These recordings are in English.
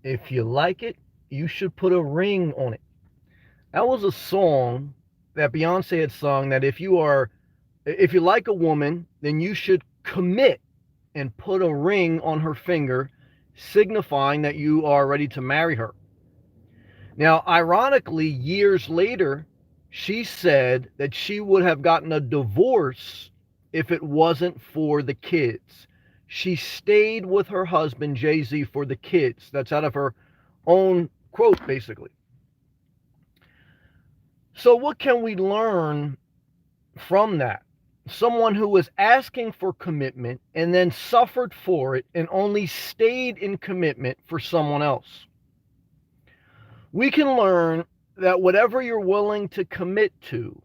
If you like it, you should put a ring on it. That was a song that Beyonce had sung that if you like a woman, then you should commit and put a ring on her finger, signifying that you are ready to marry her. Now, ironically, years later, she said that she would have gotten a divorce if it wasn't for the kids. She stayed with her husband, Jay Z, for the kids. That's out of her own quote, basically. So, what can we learn from that? Someone who was asking for commitment and then suffered for it and only stayed in commitment for someone else. We can learn that whatever you're willing to commit to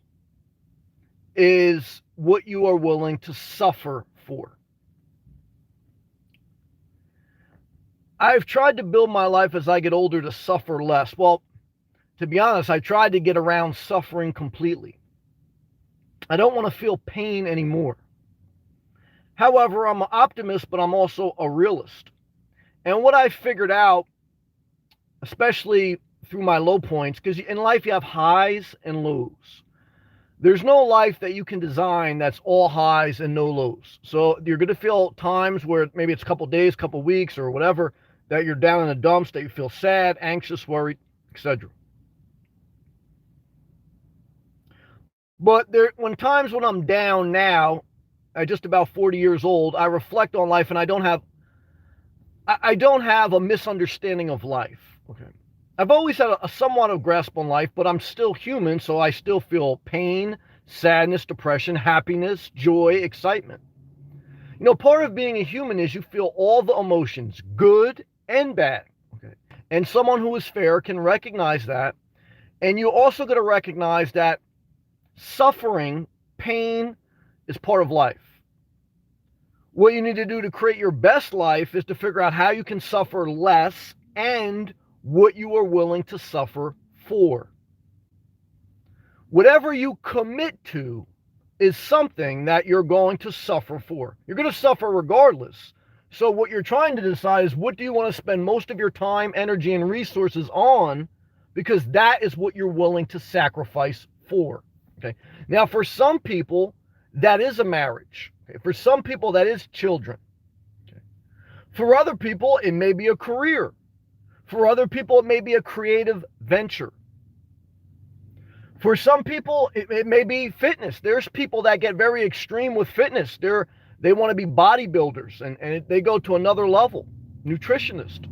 is what you are willing to suffer for. I've tried to build my life as I get older to suffer less. Well, to be honest, I tried to get around suffering completely. I don't want to feel pain anymore. However, I'm an optimist, but I'm also a realist. And what I figured out, especially through my low points, because in life you have highs and lows. There's no life that you can design that's all highs and no lows. So you're going to feel times where maybe it's a couple days, couple weeks, or whatever, that you're down in the dumps, that you feel sad, anxious, worried, etc. But when I'm down now, at just about 40 years old, I reflect on life, and I don't have a misunderstanding of life. Okay. I've always had a somewhat of grasp on life, but I'm still human, so I still feel pain, sadness, depression, happiness, joy, excitement. Part of being a human is you feel all the emotions, good and bad. Okay. And someone who is fair can recognize that. And you also got to recognize that suffering, pain is part of life. What you need to do to create your best life is to figure out how you can suffer less and what you are willing to suffer for. Whatever you commit to is something that you're going to suffer for. You're going to suffer regardless. So what you're trying to decide is, what do you want to spend most of your time, energy, and resources on, because that is what you're willing to sacrifice for. Okay. Now, for some people, that is a marriage. Okay? For some people, that is children. Okay? For other people, it may be a career. For other people, it may be a creative venture. For some people, it may be fitness. There's people that get very extreme with fitness. They want to be bodybuilders, and they go to another level, nutritionist.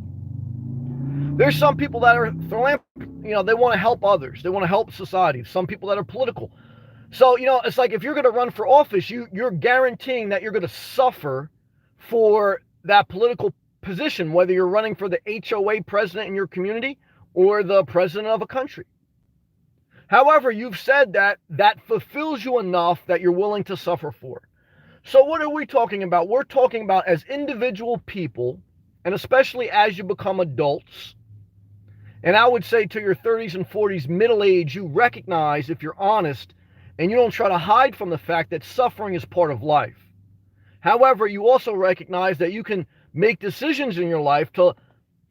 There's some people that are they want to help others. They want to help society. Some people that are political. So, it's like, if you're going to run for office, you're guaranteeing that you're going to suffer for that political position, whether you're running for the HOA president in your community or the president of a country. However, you've said that fulfills you enough that you're willing to suffer for. So what are we talking about? We're talking about, as individual people, and especially as you become adults, and I would say to your 30s and 40s, middle age, you recognize, if you're honest, and you don't try to hide from the fact that suffering is part of life. However, you also recognize that you can make decisions in your life to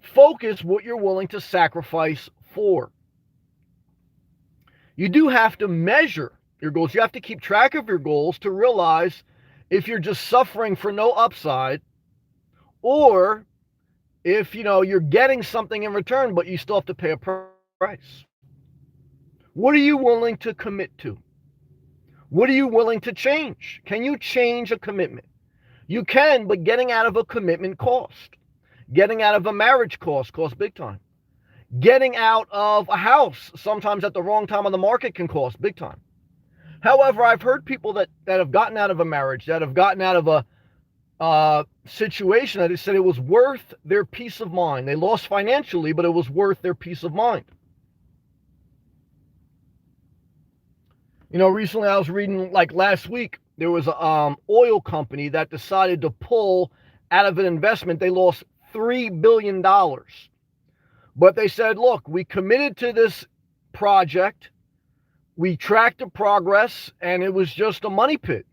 focus what you're willing to sacrifice for. You do have to measure your goals. You have to keep track of your goals to realize if you're just suffering for no upside, or if you're getting something in return, but you still have to pay a price. What are you willing to commit to? What are you willing to change? Can you change a commitment? You can, but getting out of a commitment costs. Getting out of a marriage costs big time. Getting out of a house, sometimes at the wrong time on the market, can cost big time. However, I've heard people that have gotten out of a marriage, that have gotten out of a situation, that they said it was worth their peace of mind. They lost financially, but it was worth their peace of mind. Recently I was reading, like last week, there was a oil company that decided to pull out of an investment. They lost $3 billion. But they said, look, we committed to this project. We tracked the progress, and it was just a money pit.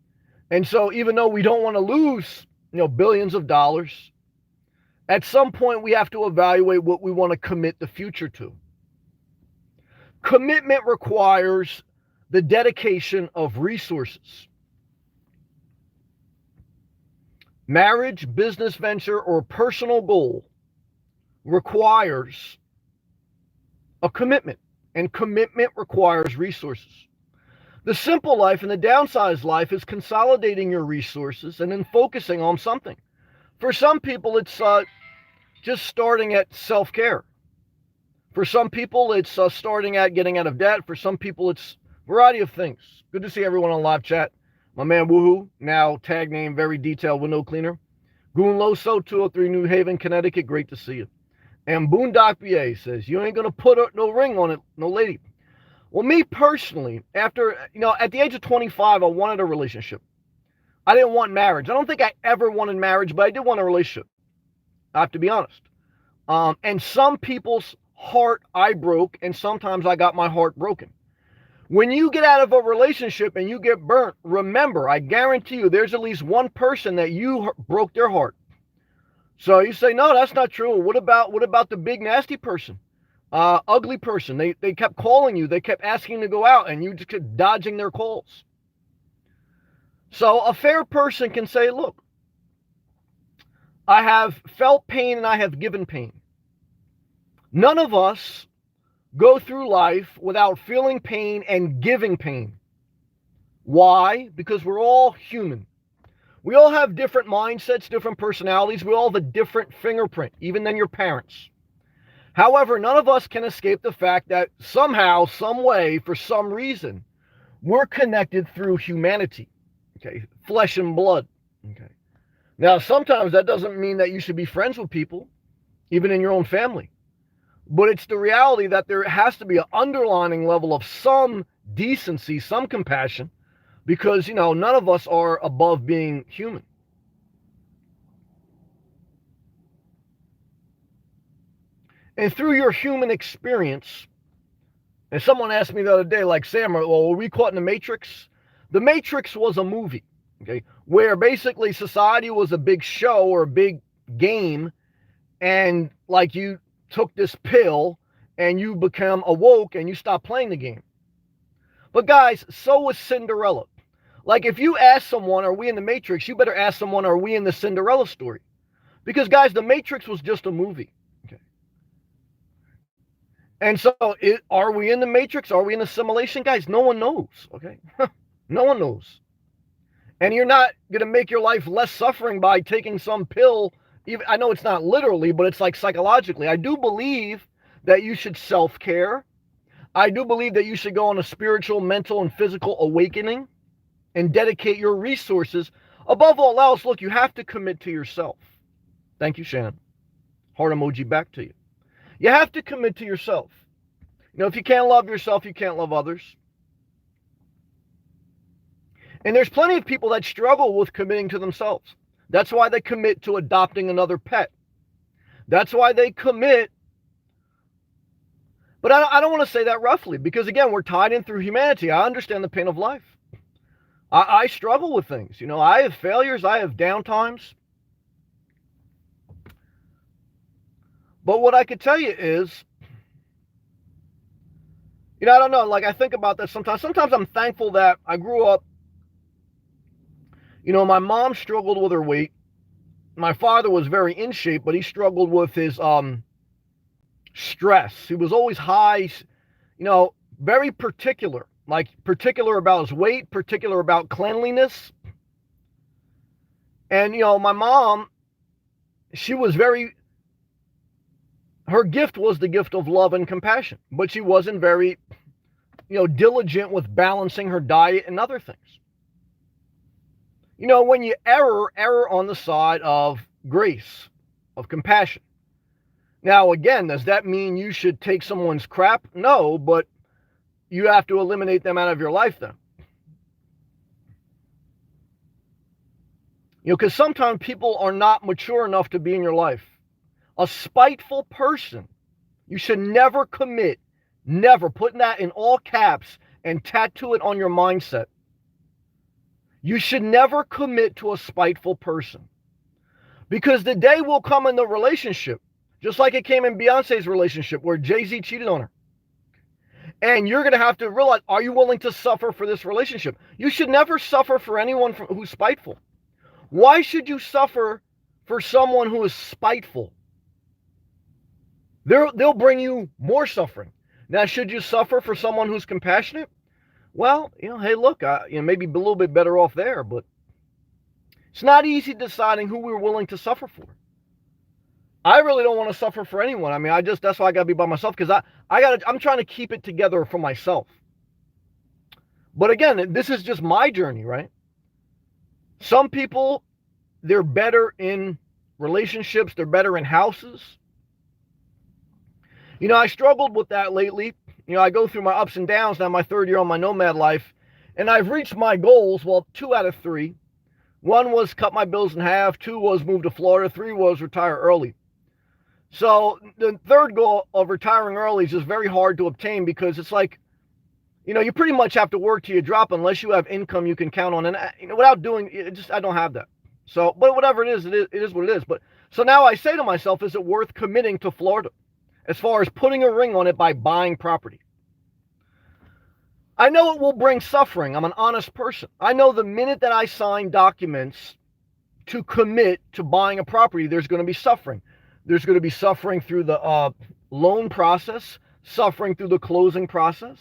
And so even though we don't want to lose, billions of dollars, At some point, we have to evaluate what we want to commit the future to. Commitment requires the dedication of resources. Marriage, business venture, or personal goal requires a commitment, and commitment requires resources. The simple life and the downsized life is consolidating your resources and then focusing on something. For some people, it's just starting at self-care. For some people, it's starting at getting out of debt. For some people, it's a variety of things. Good to see everyone on live chat. My man Woohoo, now tag name very detailed window cleaner. Goon Loso, 203 New Haven, Connecticut. Great to see you. And Boondock BA says, you ain't going to put no ring on it, no lady. Well, me personally, after, at the age of 25, I wanted a relationship. I didn't want marriage. I don't think I ever wanted marriage, but I did want a relationship. I have to be honest. And some people's heart I broke, and sometimes I got my heart broken. When you get out of a relationship and you get burnt, remember, I guarantee you there's at least one person that you broke their heart. So you say, no, that's not true. What about the big nasty person? Ugly person. They kept calling you. They kept asking to go out and you just kept dodging their calls. So a fair person can say, look, I have felt pain and I have given pain. None of us go through life without feeling pain and giving pain. Why? Because we're all human. We all have different mindsets, different personalities. We all have a different fingerprint, even than your parents. However, none of us can escape the fact that somehow, some way, for some reason, we're connected through humanity, okay? Flesh and blood, okay? Now, sometimes that doesn't mean that you should be friends with people, even in your own family. But it's the reality that there has to be an underlying level of some decency, some compassion, because, none of us are above being human. And through your human experience, and someone asked me the other day, like, Sam, well, were we caught in the Matrix? The Matrix was a movie, okay, where basically society was a big show or a big game, and like you took this pill and you become awoke and you stop playing the game. But guys, so was Cinderella. Like if you ask someone, are we in the Matrix? You better ask someone, are we in the Cinderella story? Because guys, the Matrix was just a movie. Okay. And so are we in the Matrix? Are we in a simulation? Guys, no one knows. Okay. No one knows. And you're not going to make your life less suffering by taking some pill. Even, I know it's not literally, but it's like psychologically. I do believe that you should self-care. I do believe that you should go on a spiritual, mental, and physical awakening and dedicate your resources. Above all else, look, you have to commit to yourself. Thank you, Shannon. Heart emoji back to you. You have to commit to yourself. If you can't love yourself, you can't love others. And there's plenty of people that struggle with committing to themselves. That's why they commit to adopting another pet. That's why they commit. But I don't want to say that roughly, because again, we're tied in through humanity. I understand the pain of life. I struggle with things. I have failures. I have downtimes. But what I could tell you is, I don't know. Like I think about that sometimes. Sometimes I'm thankful that I grew up. My mom struggled with her weight. My father was very in shape, but he struggled with his stress. He was always high, very particular. Like particular about his weight, particular about cleanliness. And, my mom, her gift was the gift of love and compassion, but she wasn't very, diligent with balancing her diet and other things. When you err on the side of grace, of compassion. Now, again, does that mean you should take someone's crap? No, but you have to eliminate them out of your life then. Because sometimes people are not mature enough to be in your life. A spiteful person, you should never commit, never, putting that in all caps and tattoo it on your mindset. You should never commit to a spiteful person. Because the day will come in the relationship, just like it came in Beyonce's relationship where Jay-Z cheated on her. And you're going to have to realize, are you willing to suffer for this relationship? You should never suffer for anyone who's spiteful. Why should you suffer for someone who is spiteful? They'll bring you more suffering. Now, should you suffer for someone who's compassionate? Well, hey, look, maybe a little bit better off there, but it's not easy deciding who we're willing to suffer for. I really don't want to suffer for anyone. I mean, that's why I got to be by myself, because I'm trying to keep it together for myself. But again, this is just my journey, right? Some people, they're better in relationships, they're better in houses. I struggled with that lately. I go through my ups and downs now, my third year on my nomad life, and I've reached my goals. Well, 2 out of 3. 1 was cut my bills in half. 2 was move to Florida. 3 was retire early. So the third goal of retiring early is just very hard to obtain, because it's like, you pretty much have to work till you drop unless you have income you can count on. And without doing it, I don't have that. So, but whatever it is what it is. But so now I say to myself, is it worth committing to Florida as far as putting a ring on it by buying property? I know it will bring suffering. I'm an honest person. I know the minute that I sign documents to commit to buying a property, there's going to be suffering. There's going to be suffering through the loan process, suffering through the closing process,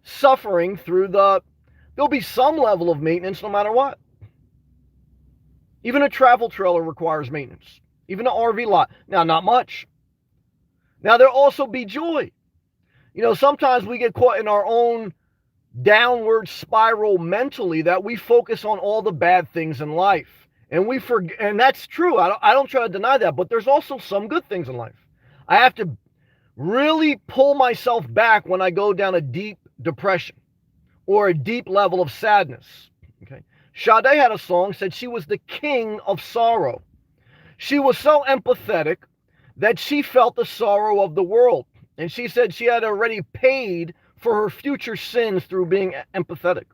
suffering through there'll be some level of maintenance no matter what. Even a travel trailer requires maintenance. Even an RV lot. Now, not much. Now, there'll also be joy. Sometimes we get caught in our own downward spiral mentally, that we focus on all the bad things in life. And we forget, and that's true. I don't try to deny that, but there's also some good things in life. I have to really pull myself back when I go down a deep depression or a deep level of sadness. Okay. Sade had a song, said she was the king of sorrow. She was so empathetic that she felt the sorrow of the world. And she said she had already paid for her future sins through being empathetic.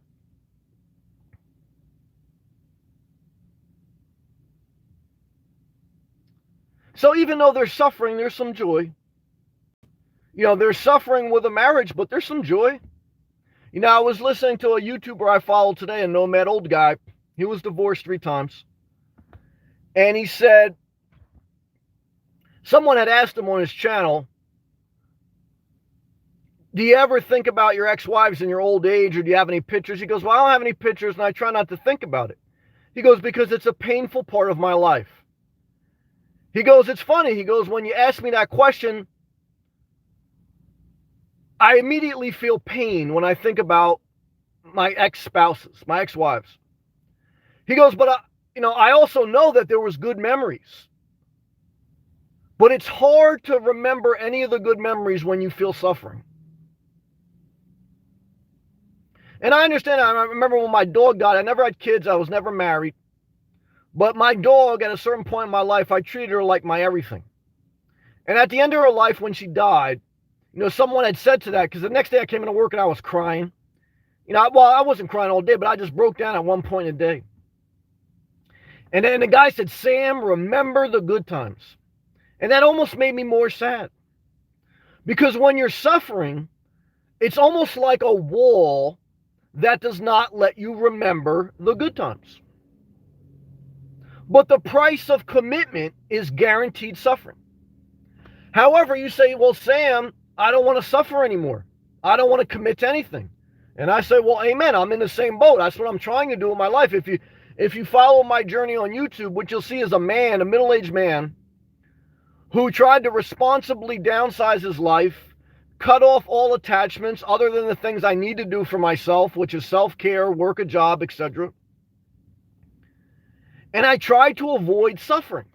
So even though there's suffering, there's some joy. There's suffering with a marriage, but there's some joy. I was listening to a YouTuber I followed today, a nomad old guy. He was divorced 3 times. And he said, someone had asked him on his channel, do you ever think about your ex-wives in your old age, or do you have any pictures? He goes, well, I don't have any pictures, and I try not to think about it. He goes, because it's a painful part of my life. He goes, it's funny. He goes, when you ask me that question, I immediately feel pain when I think about my ex-spouses, my ex-wives. He goes, but I also know that there was good memories. But it's hard to remember any of the good memories when you feel suffering. And I understand. I remember when my dog died. I never had kids. I was never married. But my dog, at a certain point in my life, I treated her like my everything. And at the end of her life, when she died, someone had said to that, because the next day I came into work and I was crying. I wasn't crying all day, but I just broke down at one point in the day. And then the guy said, Sam, remember the good times. And that almost made me more sad. Because when you're suffering, it's almost like a wall that does not let you remember the good times. But the price of commitment is guaranteed suffering. However, you say, well, Sam, I don't want to suffer anymore. I don't want to commit to anything. And I say, well, amen. I'm in the same boat. That's what I'm trying to do in my life. If you follow my journey on YouTube, what you'll see is a middle-aged man, who tried to responsibly downsize his life, cut off all attachments other than the things I need to do for myself, which is self-care, work a job, etc. And I try to avoid suffering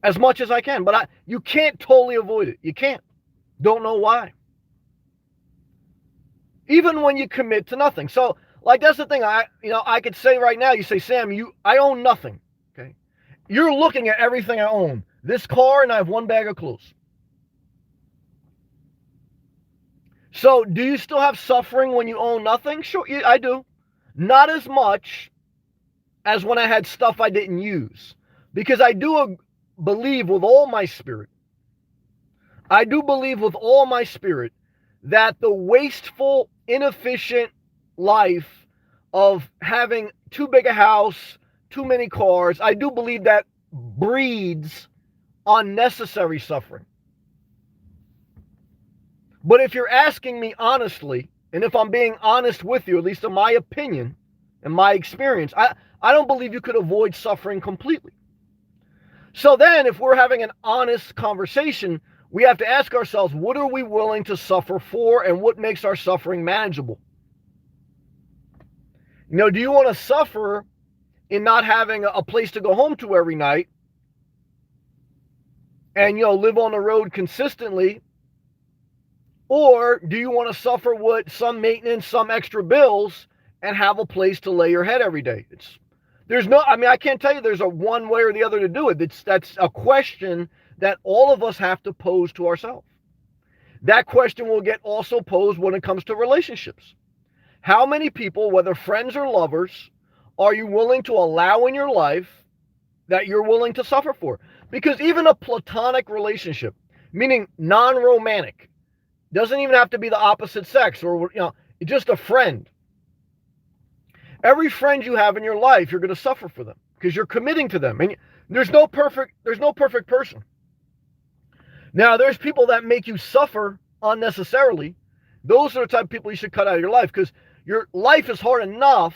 as much as I can. But you can't totally avoid it. You can't. Don't know why. Even when you commit to nothing. So, that's the thing. I could say right now, you say, Sam, I own nothing. Okay. You're looking at everything I own. This car, and I have 1 bag of clothes. So, do you still have suffering when you own nothing? Sure, I do. Not as much as when I had stuff I didn't use. Because I do believe with all my spirit, I do believe with all my spirit that the wasteful, inefficient life of having too big a house, too many cars, I do believe that breeds unnecessary suffering. But if you're asking me honestly, and if I'm being honest with you, at least in my opinion and my experience, I don't believe you could avoid suffering completely. So then, if we're having an honest conversation, we have to ask ourselves, what are we willing to suffer for, and what makes our suffering manageable? Do you want to suffer in not having a place to go home to every night and, live on the road consistently? Or do you want to suffer with some maintenance, some extra bills, and have a place to lay your head every day? I can't tell you there's a one way or the other to do it. That's a question that all of us have to pose to ourselves. That question will get also posed when it comes to relationships. How many people, whether friends or lovers, are you willing to allow in your life that you're willing to suffer for? Because even a platonic relationship, meaning non-romantic, doesn't even have to be the opposite sex or, just a friend. Every friend you have in your life, you're going to suffer for them because you're committing to them. And there's no perfect person. Now, there's people that make you suffer unnecessarily. Those are the type of people you should cut out of your life, because your life is hard enough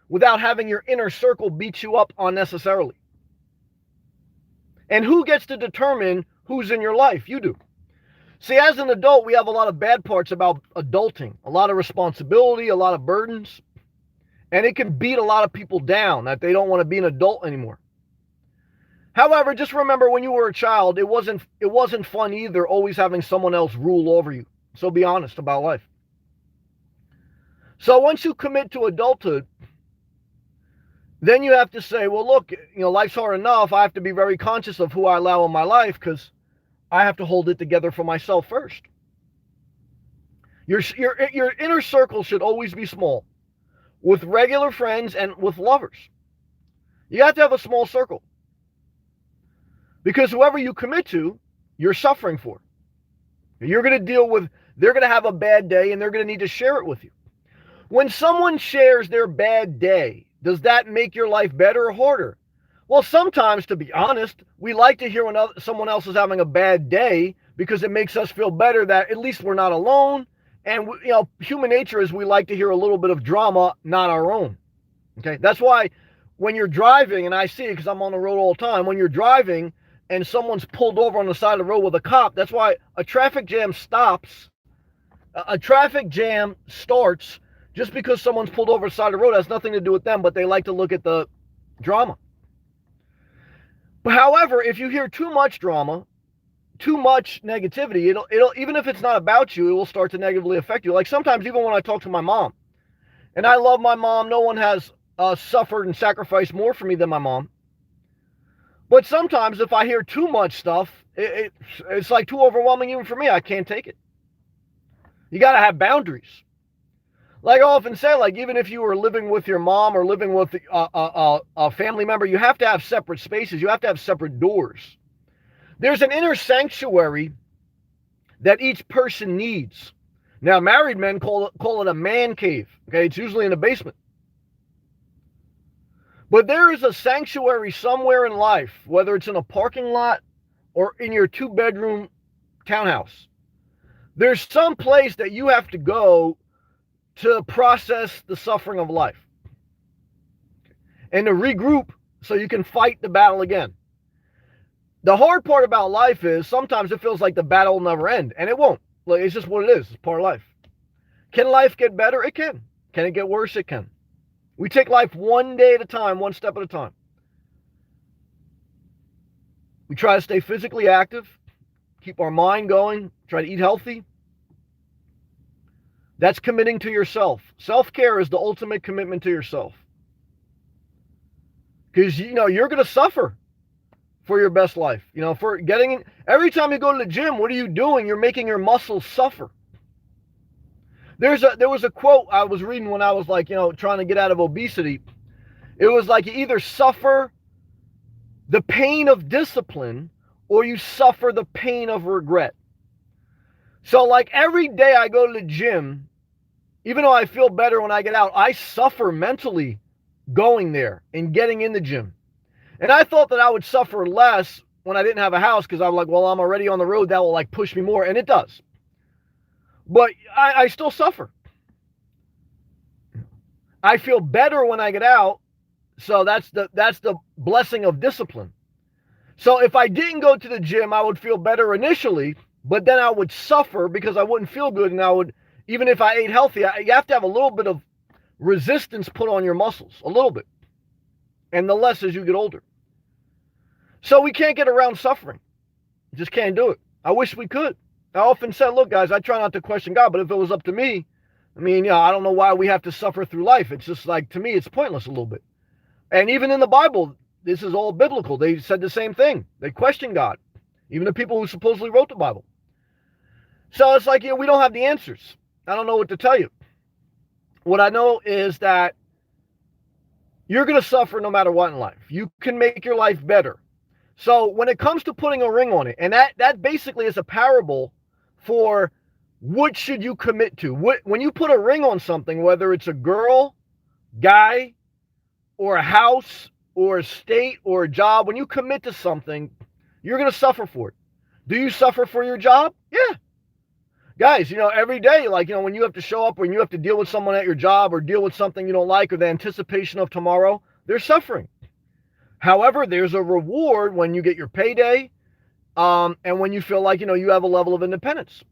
without having your inner circle beat you up unnecessarily. And who gets to determine who's in your life? You do. See, as an adult, we have a lot of bad parts about adulting, a lot of responsibility, a lot of burdens, and it can beat a lot of people down that they don't want to be an adult anymore. However, just remember, when you were a child, it wasn't fun either, always having someone else rule over you. So be honest about life. So once you commit to adulthood, then you have to say, well, look, life's hard enough. I have to be very conscious of who I allow in my life, because I have to hold it together for myself first. Your inner circle should always be small, with regular friends and with lovers. You have to have a small circle, because whoever you commit to, you're suffering for. You're going to deal with, they're going to have a bad day, and they're going to need to share it with you. When someone shares their bad day, does that make your life better or harder? Well, sometimes, to be honest, we like to hear when someone else is having a bad day, because it makes us feel better that at least we're not alone. And, human nature is we like to hear a little bit of drama, not our own. Okay, that's why when you're driving, and I see it because I'm on the road all the time, when you're driving and someone's pulled over on the side of the road with a cop, that's why a traffic jam stops. A traffic jam starts just because someone's pulled over the side of the road. It has nothing to do with them, but they like to look at the drama. But however, if you hear too much drama, too much negativity, it'll even if it's not about you, it will start to negatively affect you. Like sometimes, even when I talk to my mom, and I love my mom, no one has suffered and sacrificed more for me than my mom. But sometimes if I hear too much stuff, it's like too overwhelming even for me. I can't take it. You got to have boundaries. Like I often say, like even if you were living with your mom or living with a family member, you have to have separate spaces. You have to have separate doors. There's an inner sanctuary that each person needs. Now, married men call it a man cave. Okay, it's usually in the basement. But there is a sanctuary somewhere in life, whether it's in a parking lot or in your 2-bedroom townhouse. There's some place that you have to go to process the suffering of life and to regroup so you can fight the battle again. The hard part about life is sometimes it feels like the battle will never end, and it won't. Like, it's just what it is. It's part of life. Can life get better? It can. Can it get worse? It can. We take life one day at a time, one step at a time. We try to stay physically active, keep our mind going, try to eat healthy. That's committing to yourself. Self-care is the ultimate commitment to yourself. Because, you're going to suffer for your best life. For getting, every time you go to the gym, what are you doing? You're making your muscles suffer. There was a quote I was reading when I was like, trying to get out of obesity. It was like you either suffer the pain of discipline or you suffer the pain of regret. So like every day I go to the gym, even though I feel better when I get out, I suffer mentally going there and getting in the gym. And I thought that I would suffer less when I didn't have a house because I'm like, well, I'm already on the road. That will like push me more. And it does. But I still suffer. I feel better when I get out. So that's the blessing of discipline. So if I didn't go to the gym, I would feel better initially, but then I would suffer because I wouldn't feel good. And I would, even if I ate healthy, you have to have a little bit of resistance put on your muscles, a little bit. And the less as you get older. So we can't get around suffering. Just can't do it. I wish we could. I often said, look, guys, I try not to question God, but if it was up to me, I mean, I don't know why we have to suffer through life. It's just like, to me, it's pointless a little bit. And even in the Bible, this is all biblical. They said the same thing. They questioned God, even the people who supposedly wrote the Bible. So it's like, we don't have the answers. I don't know what to tell you. What I know is that you're going to suffer no matter what in life. You can make your life better. So when it comes to putting a ring on it, and that basically is a parable for what should you commit to. When you put a ring on something, whether it's a girl, guy, or a house, or a state, or a job, when you commit to something, you're going to suffer for it. Do you suffer for your job? Yeah. Guys, every day, like, when you have to show up, when you have to deal with someone at your job or deal with something you don't like or the anticipation of tomorrow, they're suffering. However, there's a reward when you get your payday and when you feel like, you have a level of independence.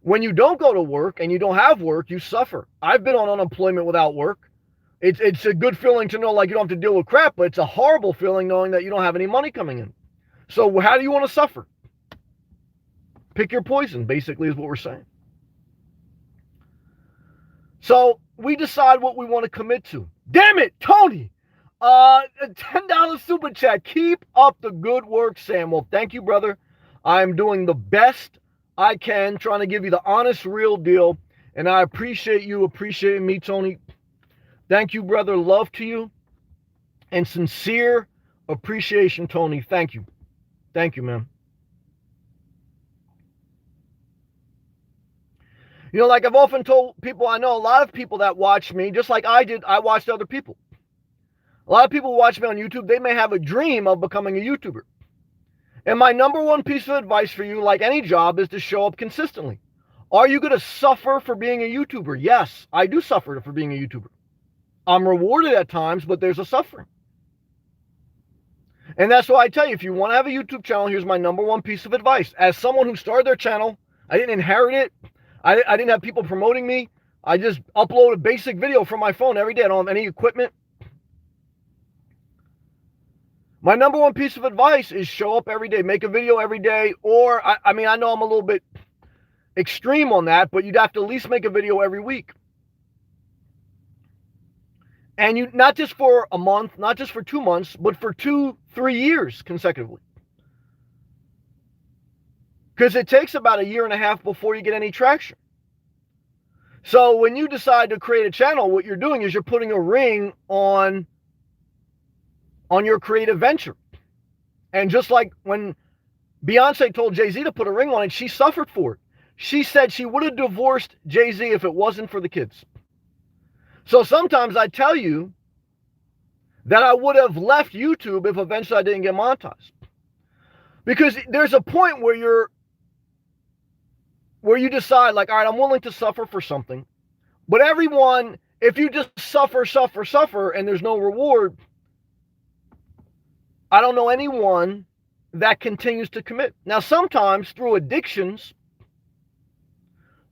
When you don't go to work and you don't have work, you suffer. I've been on unemployment without work. It's a good feeling to know like you don't have to deal with crap, but it's a horrible feeling knowing that you don't have any money coming in. So how do you want to suffer? Pick your poison, basically, is what we're saying. So we decide what we want to commit to. Damn it, Tony! A $10 super chat. Keep up the good work, Sam. Well, thank you, brother. I'm doing the best I can, trying to give you the honest, real deal. And I appreciate you appreciating me, Tony. Thank you, brother. Love to you. And sincere appreciation, Tony. Thank you. Thank you, man. Like I've often told people, I know a lot of people that watch me, just like I did, I watched other people. A lot of people watch me on YouTube. They may have a dream of becoming a YouTuber. And my number one piece of advice for you, like any job, is to show up consistently. Are you going to suffer for being a YouTuber? Yes, I do suffer for being a YouTuber. I'm rewarded at times, but there's a suffering. And that's why I tell you, if you want to have a YouTube channel, here's my number one piece of advice. As someone who started their channel, I didn't inherit it. I didn't have people promoting me. I just upload a basic video from my phone every day. I don't have any equipment. My number one piece of advice is show up every day, make a video every day, or, I mean, I know I'm a little bit extreme on that, but you'd have to at least make a video every week. And you, not just for a month, not just for 2 months, but for 2-3 years consecutively. Because it takes about 1.5 years before you get any traction. So when you decide to create a channel, what you're doing is you're putting a ring on your creative venture. And just like when Beyonce told Jay-Z to put a ring on it, she suffered for it. She said she would have divorced Jay-Z if it wasn't for the kids. So sometimes I tell you that I would have left YouTube if eventually I didn't get monetized. Because there's a point where you decide, like, all right, I'm willing to suffer for something. But everyone, if you just suffer, and there's no reward, I don't know anyone that continues to commit. Now, sometimes through addictions,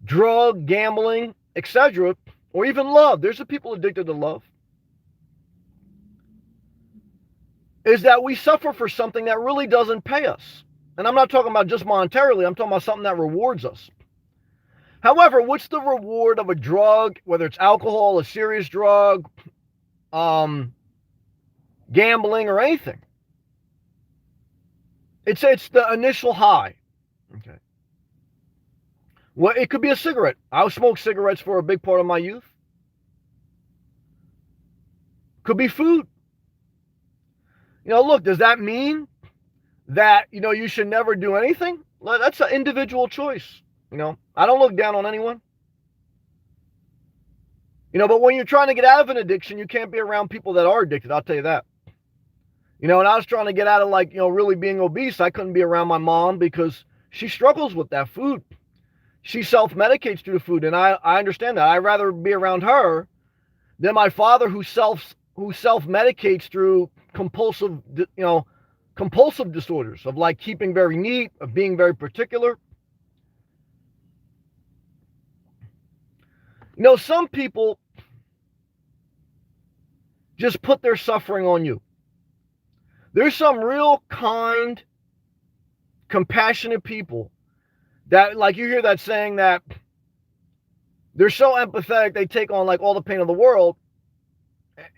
drug, gambling, etc., or even love, there's the people addicted to love, is that we suffer for something that really doesn't pay us. And I'm not talking about just monetarily, I'm talking about something that rewards us. However, what's the reward of a drug, whether it's alcohol, a serious drug, gambling, or anything? It's the initial high. Okay. Well, it could be a cigarette. I smoked cigarettes for a big part of my youth. Could be food. Look, does that mean that, you should never do anything? Well, that's an individual choice. I don't look down on anyone. But when you're trying to get out of an addiction, you can't be around people that are addicted. I'll tell you that. And I was trying to get out of really being obese. I couldn't be around my mom because she struggles with that food. She self-medicates through the food. And I understand that. I'd rather be around her than my father who self-medicates through compulsive disorders of like keeping very neat, of being very particular. Some people just put their suffering on you. There's some real kind, compassionate people that, like, you hear that saying that they're so empathetic, they take on like all the pain of the world,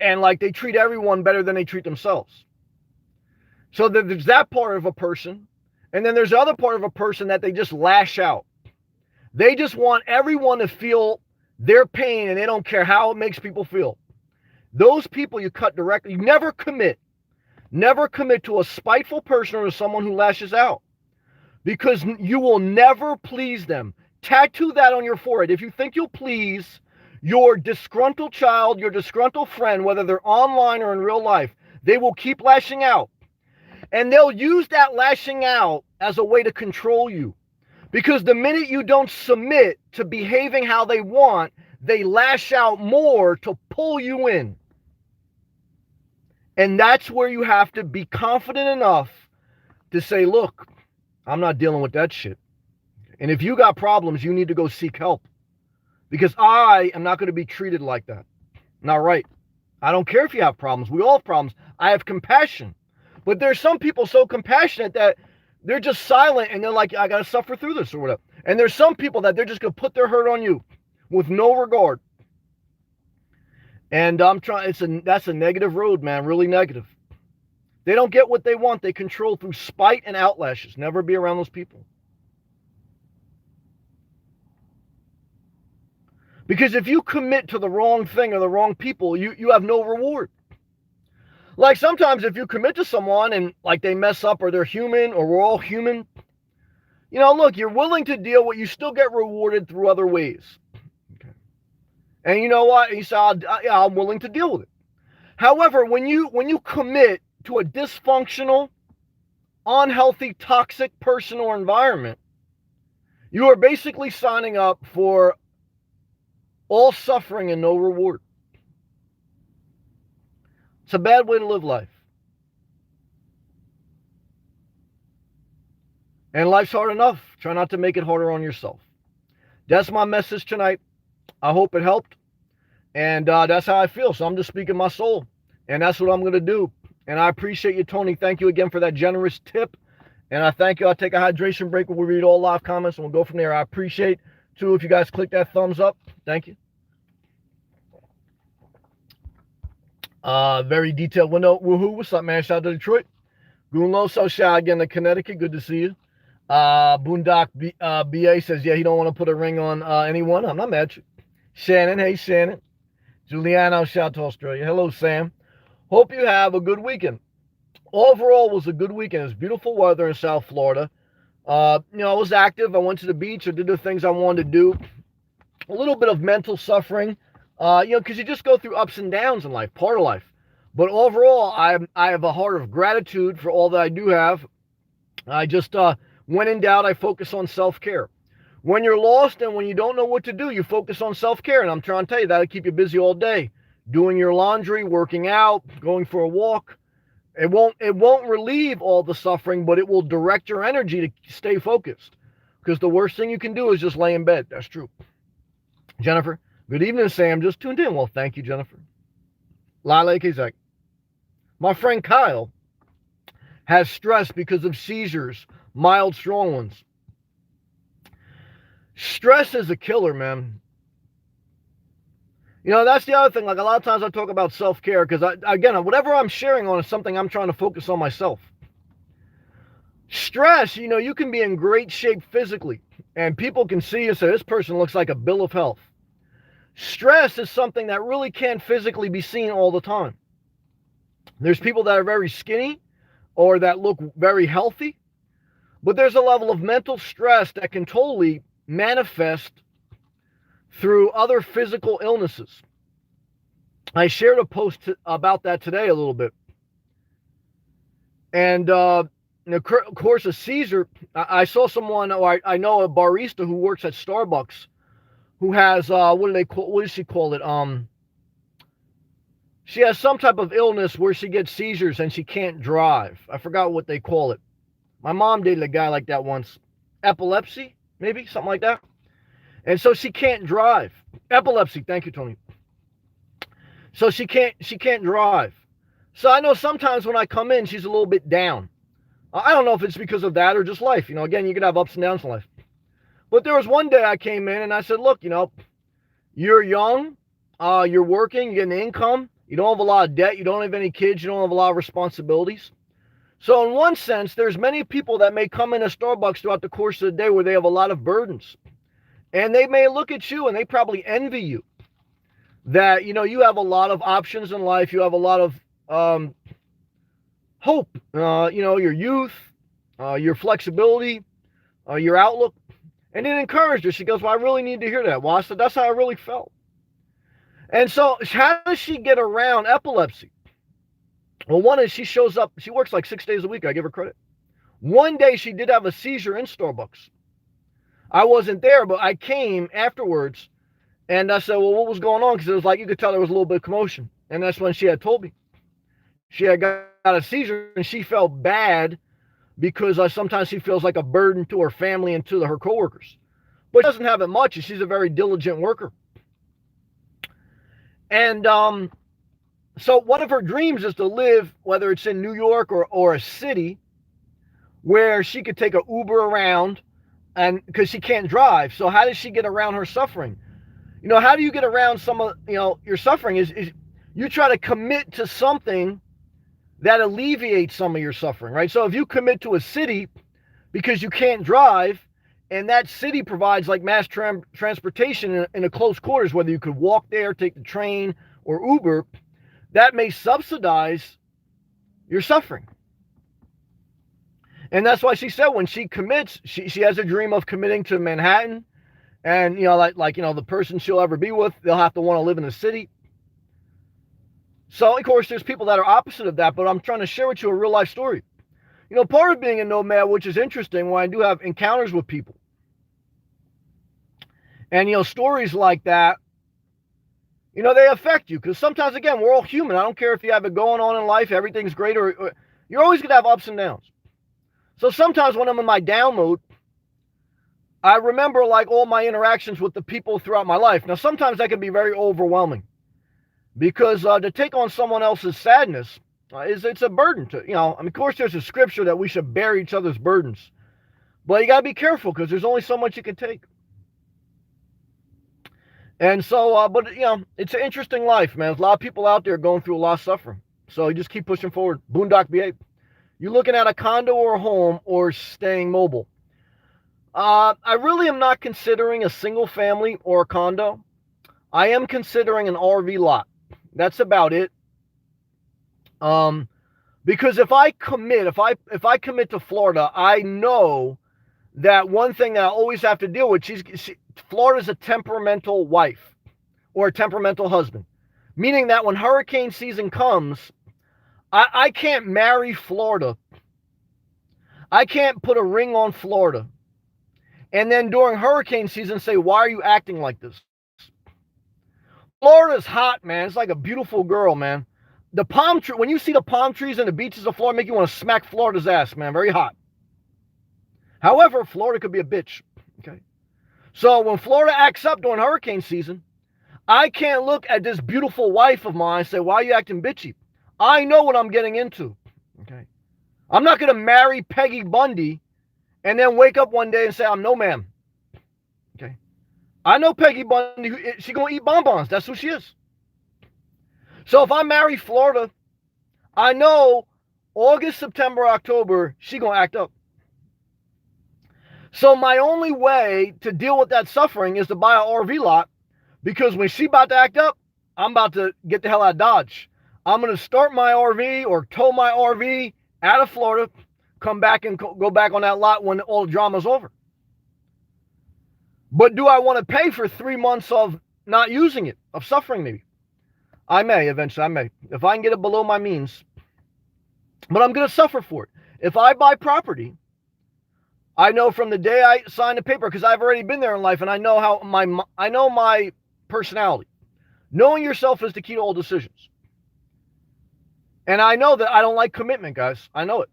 and like they treat everyone better than they treat themselves. So there's that part of a person, and then there's the other part of a person that they just lash out. They just want everyone to feel their pain, and they don't care how it makes people feel. Those people you cut directly. You never commit to a spiteful person or to someone who lashes out, because you will never please them. Tattoo that on your forehead. If you think you'll please your disgruntled child, your disgruntled friend, whether they're online or in real life, they will keep lashing out. And they'll use that lashing out as a way to control you. Because the minute you don't submit to behaving how they want, they lash out more to pull you in. And that's where you have to be confident enough to say, look, I'm not dealing with that shit. And if you got problems, you need to go seek help. Because I am not going to be treated like that. Not right. I don't care if you have problems. We all have problems. I have compassion. But there's some people so compassionate that they're just silent and they're like, I got to suffer through this or whatever. And there's some people that they're just going to put their hurt on you with no regard. And that's a negative road, man. Really negative. They don't get what they want. They control through spite and outlashes. Never be around those people. Because if you commit to the wrong thing or the wrong people, you have no reward. Like sometimes if you commit to someone and like they mess up or they're human or we're all human, look, you're willing to deal with, you still get rewarded through other ways. Okay. And you know what? You say, I'm willing to deal with it. However, when you commit to a dysfunctional, unhealthy, toxic person or environment, you are basically signing up for all suffering and no reward. It's a bad way to live life. And life's hard enough. Try not to make it harder on yourself. That's my message tonight. I hope it helped. And that's how I feel. So I'm just speaking my soul. And that's what I'm going to do. And I appreciate you, Tony. Thank you again for that generous tip. And I thank you. I'll take a hydration break where we read all live comments and we'll go from there. I appreciate, too, if you guys click that thumbs up. Thank you. Very detailed window. Woohoo. What's up, man? Shout out to Detroit. Goonlo, so shout again to Connecticut. Good to see you. Boondock BA says, yeah, he don't want to put a ring on anyone. I'm not mad at you. Shannon, hey, Shannon. Juliano, shout out to Australia. Hello, Sam. Hope you have a good weekend. Overall, it was a good weekend. It's beautiful weather in South Florida. I was active. I went to the beach. I did the things I wanted to do. A little bit of mental suffering. Because you just go through ups and downs in life, part of life. But overall, I have a heart of gratitude for all that I do have. I just, when in doubt, I focus on self-care. When you're lost and when you don't know what to do, you focus on self-care. And I'm trying to tell you, that'll keep you busy all day. Doing your laundry, working out, going for a walk. It won't relieve all the suffering, but it will direct your energy to stay focused. Because the worst thing you can do is just lay in bed. That's true. Jennifer. Good evening, Sam. Just tuned in. Well, thank you, Jennifer. Lale Kizak. My friend Kyle has stress because of seizures, mild, strong ones. Stress is a killer, man. That's the other thing. Like a lot of times I talk about self-care because, again, whatever I'm sharing on is something I'm trying to focus on myself. Stress, you can be in great shape physically and people can see you and say, this person looks like a bill of health. Stress is something that really can't physically be seen all the time. There's people that are very skinny or that look very healthy, but there's a level of mental stress that can totally manifest through other physical illnesses. I shared a post about that today a little bit. And of course, a Caesar, I saw someone, or I know a barista who works at Starbucks who has, what does she call it? She has some type of illness where she gets seizures and she can't drive. I forgot what they call it. My mom dated a guy like that once. Epilepsy, maybe, something like that. And so she can't drive. Epilepsy, thank you, Tony. So she can't drive. So I know sometimes when I come in, she's a little bit down. I don't know if it's because of that or just life. Again, you can have ups and downs in life. But there was one day I came in and I said, look, you're young, you're working, you're getting income, you don't have a lot of debt, you don't have any kids, you don't have a lot of responsibilities. So in one sense, there's many people that may come into Starbucks throughout the course of the day where they have a lot of burdens. And they may look at you and they probably envy you that, you have a lot of options in life. You have a lot of hope, your youth, your flexibility, your outlook. And it encouraged her. She goes, well, I really need to hear that. Well, I said, that's how I really felt. And so how does she get around epilepsy? Well, one is she shows up. She works like 6 days a week. I give her credit. One day she did have a seizure in Starbucks. I wasn't there, but I came afterwards. And I said, well, what was going on? Because it was like you could tell there was a little bit of commotion. And that's when she had told me. She had got a seizure and she felt bad because sometimes she feels like a burden to her family and to her coworkers. But she doesn't have it much. She's a very diligent worker. And so one of her dreams is to live, whether it's in New York or a city, where she could take an Uber around, and because she can't drive. So how does she get around her suffering? How do you get around some of, your suffering is you try to commit to something that alleviates some of your suffering, right? So if you commit to a city because you can't drive, and that city provides like mass transportation in a close quarters, whether you could walk there, take the train, or Uber, that may subsidize your suffering. And that's why she said when she commits, she has a dream of committing to Manhattan. And, the person she'll ever be with, they'll have to want to live in the city. So, of course, there's people that are opposite of that, but I'm trying to share with you a real life story. Part of being a nomad, which is interesting, when I do have encounters with people. And, stories like that, they affect you. Because sometimes, again, we're all human. I don't care if you have it going on in life, everything's great, or you're always going to have ups and downs. So sometimes when I'm in my down mode, I remember like all my interactions with the people throughout my life. Now, sometimes that can be very overwhelming because to take on someone else's sadness it's a burden to, of course there's a scripture that we should bear each other's burdens, but you got to be careful because there's only so much you can take. And so, but it's an interesting life, man. There's a lot of people out there going through a lot of suffering. So you just keep pushing forward. Boondock BA. You looking at a condo or a home or staying mobile? I really am not considering a single family or a condo. I am considering an RV lot. That's about it. Because if I commit to Florida, I know that one thing that I always have to deal with, Florida's a temperamental wife or a temperamental husband, meaning that when hurricane season comes, I can't marry Florida. I can't put a ring on Florida. And then during hurricane season say, why are you acting like this? Florida's hot, man. It's like a beautiful girl, man. The palm tree, when you see the palm trees and the beaches of Florida, make you want to smack Florida's ass, man. Very hot. However, Florida could be a bitch. Okay. So when Florida acts up during hurricane season, I can't look at this beautiful wife of mine and say, why are you acting bitchy? I know what I'm getting into. Okay. I'm not going to marry Peggy Bundy and then wake up one day and say, I'm no ma'am. Okay. I know Peggy Bundy, she's going to eat bonbons. That's who she is. So if I marry Florida, I know August, September, October, she's going to act up. So my only way to deal with that suffering is to buy an RV lot, because when she's about to act up, I'm about to get the hell out of Dodge. I'm going to start my RV or tow my RV out of Florida, come back and go back on that lot when all the drama's over. But do I want to pay for 3 months of not using it, of suffering maybe? I may eventually, I may. If I can get it below my means. But I'm going to suffer for it. If I buy property, I know from the day I sign the paper, because I've already been there in life, and I know my personality. Knowing yourself is the key to all decisions. And I know that I don't like commitment, guys. I know it.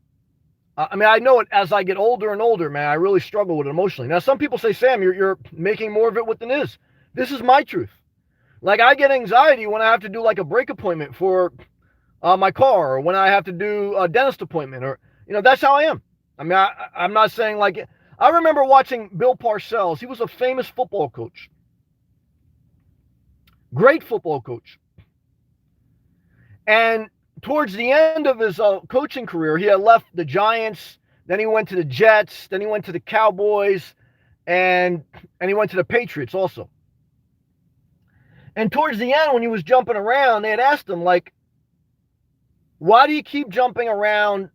I know it as I get older and older, man. I really struggle with it emotionally. Now, some people say, Sam, you're making more of it than it is. This is my truth. Like, I get anxiety when I have to do like a brake appointment for my car, or when I have to do a dentist appointment, or, that's how I am. I'm not saying like, I remember watching Bill Parcells. He was a famous football coach. Great football coach. And towards the end of his coaching career, he had left the Giants, then he went to the Jets, then he went to the Cowboys, and he went to the Patriots also. And towards the end, when he was jumping around, they had asked him, like, why do you keep jumping around?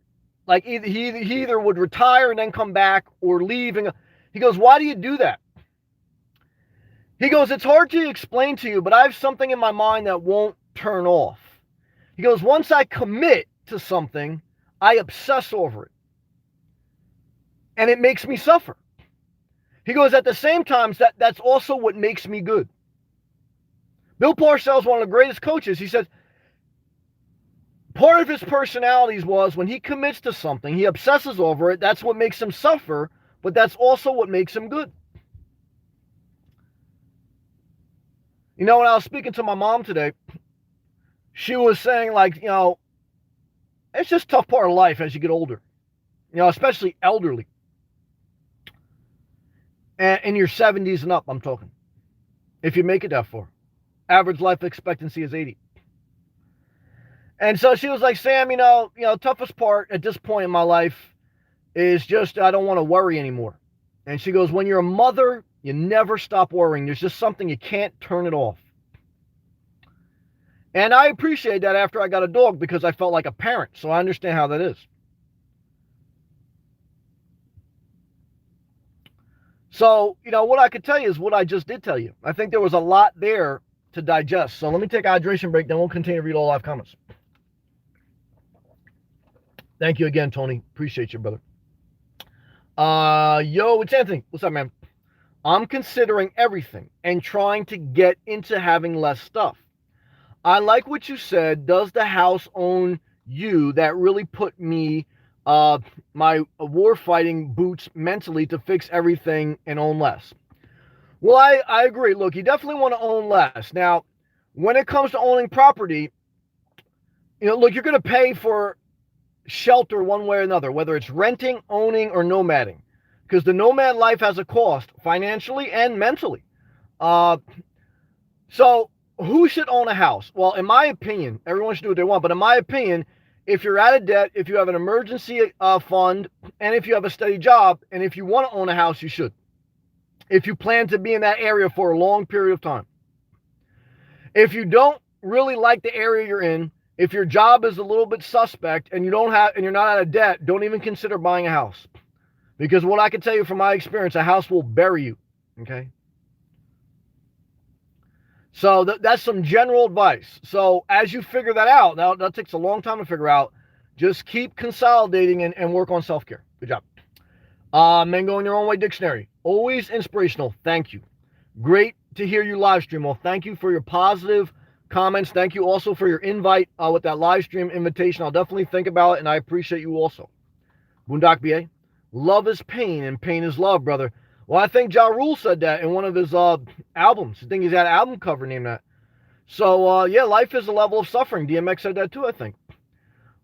Like, he either would retire and then come back or leave. And he goes, why do you do that? He goes, it's hard to explain to you, but I have something in my mind that won't turn off. He goes, once I commit to something, I obsess over it. And it makes me suffer. He goes, at the same time, that's also what makes me good. Bill Parcells, one of the greatest coaches, he said, part of his personalities was when he commits to something, he obsesses over it. That's what makes him suffer, but that's also what makes him good. When I was speaking to my mom today, she was saying, like, it's just a tough part of life as you get older, especially elderly. And in your 70s and up, I'm talking. If you make it that far. Average life expectancy is 80. And so she was like, Sam, toughest part at this point in my life is just I don't want to worry anymore. And she goes, when you're a mother, you never stop worrying. There's just something you can't turn it off. And I appreciate that after I got a dog, because I felt like a parent. So I understand how that is. So, what I could tell you is what I just did tell you. I think there was a lot there to digest. So let me take a hydration break, then we'll continue to read all live comments. Thank you again, Tony. Appreciate you, brother. Yo, it's Anthony. What's up, man? I'm considering everything and trying to get into having less stuff. I like what you said. Does the house own you? That really put me, my war fighting boots mentally to fix everything and own less. Well, I agree. Look, you definitely want to own less. Now, when it comes to owning property, look, you're going to pay for shelter one way or another, whether it's renting, owning, or nomading, because the nomad life has a cost financially and mentally. So who should own a house? Well, in my opinion, everyone should do what they want, but in my opinion, if you're out of debt, if you have an emergency fund, and if you have a steady job, and if you want to own a house, you should. If you plan to be in that area for a long period of time. If you don't really like the area you're in, if your job is a little bit suspect and you're not out of debt, don't even consider buying a house. Because what I can tell you from my experience, a house will bury you. Okay? So that's some general advice. So as you figure that out, now that takes a long time to figure out, just keep consolidating and work on self-care. Good job. Men Going Their Own Way Dictionary. Always inspirational. Thank you. Great to hear you live stream. Well, thank you for your positive comments. Thank you also for your invite with that live stream invitation. I'll definitely think about it, and I appreciate you also. Boondock BA. Love is pain, and pain is love, brother. Well, I think Ja Rule said that in one of his albums. I think he's had an album cover named that. So, yeah, life is a level of suffering. DMX said that too, I think.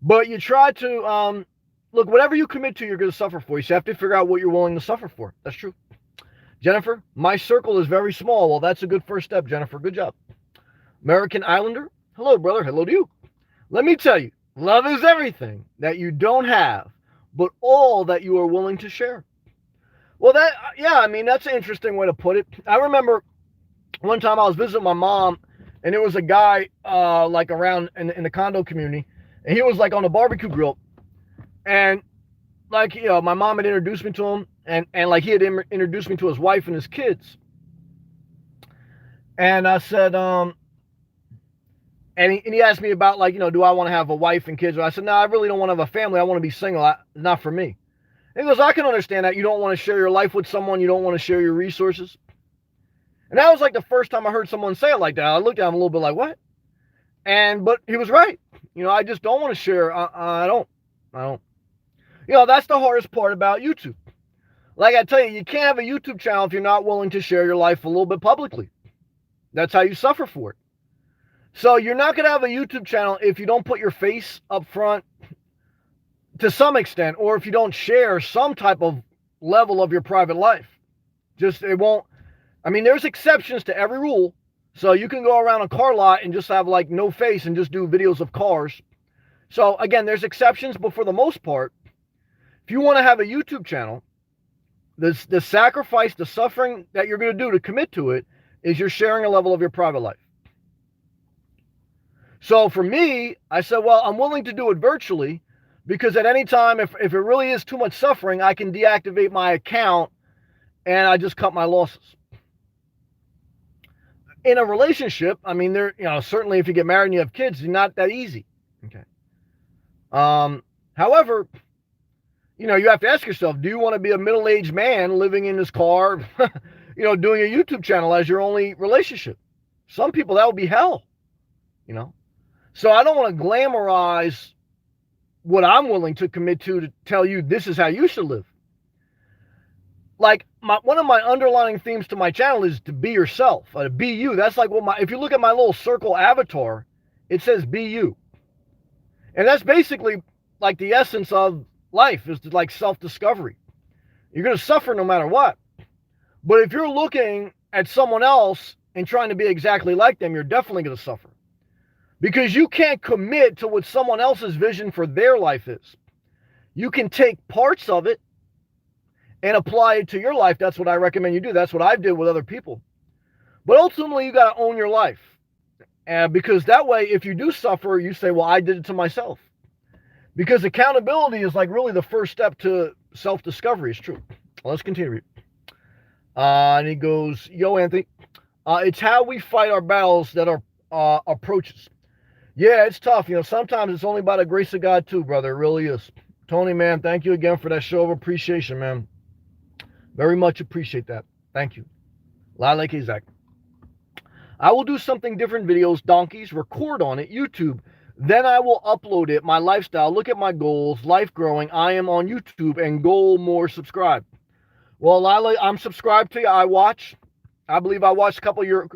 But you try to, look, whatever you commit to, you're going to suffer for. You have to figure out what you're willing to suffer for. That's true. Jennifer, my circle is very small. Well, that's a good first step, Jennifer. Good job. American Islander, hello, brother. Hello to you. Let me tell you, love is everything that you don't have, but all that you are willing to share. Well, that's an interesting way to put it. I remember one time I was visiting my mom, and there was a guy like around in the condo community, and he was like on a barbecue grill, and like my mom had introduced me to him, and like he had introduced me to his wife and his kids, and I said and he asked me about like do I want to have a wife and kids? And I said no, I really don't want to have a family. I want to be single. Not for me. And he goes, I can understand that you don't want to share your life with someone. You don't want to share your resources. And that was like the first time I heard someone say it like that. I looked at him a little bit like, what? But he was right. I just don't want to share. I don't. That's the hardest part about YouTube. Like I tell you, you can't have a YouTube channel if you're not willing to share your life a little bit publicly. That's how you suffer for it. So you're not going to have a YouTube channel if you don't put your face up front to some extent, or if you don't share some type of level of your private life. It won't. I mean, there's exceptions to every rule. So you can go around a car lot and just have like no face and just do videos of cars. So again, there's exceptions, but for the most part, if you want to have a YouTube channel, the sacrifice, the suffering that you're going to do to commit to it is you're sharing a level of your private life. So for me, I said, well, I'm willing to do it virtually because at any time, if it really is too much suffering, I can deactivate my account and I just cut my losses. In a relationship, I mean, certainly if you get married and you have kids, it's not that easy. Okay. However, you have to ask yourself, do you want to be a middle-aged man living in his car, doing a YouTube channel as your only relationship? Some people, that would be hell, So I don't want to glamorize what I'm willing to commit to tell you this is how you should live. Like one of my underlying themes to my channel is to be yourself, to be you. That's like if you look at my little circle avatar, it says be you. And that's basically like the essence of life is like self-discovery. You're going to suffer no matter what. But if you're looking at someone else and trying to be exactly like them, you're definitely going to suffer. Because you can't commit to what someone else's vision for their life is. You can take parts of it and apply it to your life. That's what I recommend you do. That's what I did with other people. But ultimately, you got to own your life. And because that way, if you do suffer, you say, well, I did it to myself. Because accountability is like really the first step to self-discovery. It's true. Well, let's continue. And he goes, yo, Anthony, it's how we fight our battles that are approaches. Yeah, it's tough. Sometimes it's only by the grace of God too, brother. It really is. Tony, man, thank you again for that show of appreciation, man. Very much appreciate that. Thank you. Like Isaac. I will do something different videos, donkeys, record on it, YouTube. Then I will upload it, my lifestyle, look at my goals, life growing. I am on YouTube and goal more subscribe. Well, Lila, I'm subscribed to you. I believe I watched a couple of your,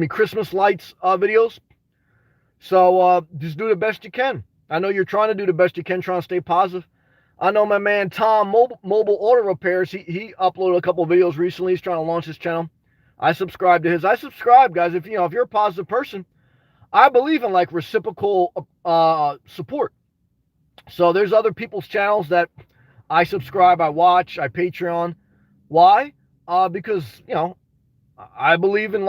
Christmas lights videos. So just do the best you can. I know you're trying to do the best you can, trying to stay positive. I know my man Tom, Mobile Auto Repairs, he uploaded a couple of videos recently. He's trying to launch his channel. I subscribe to his. I subscribe, guys. If you're a positive person, I believe in like reciprocal support. So there's other people's channels that I subscribe, I watch, I Patreon. Why? Because, I believe in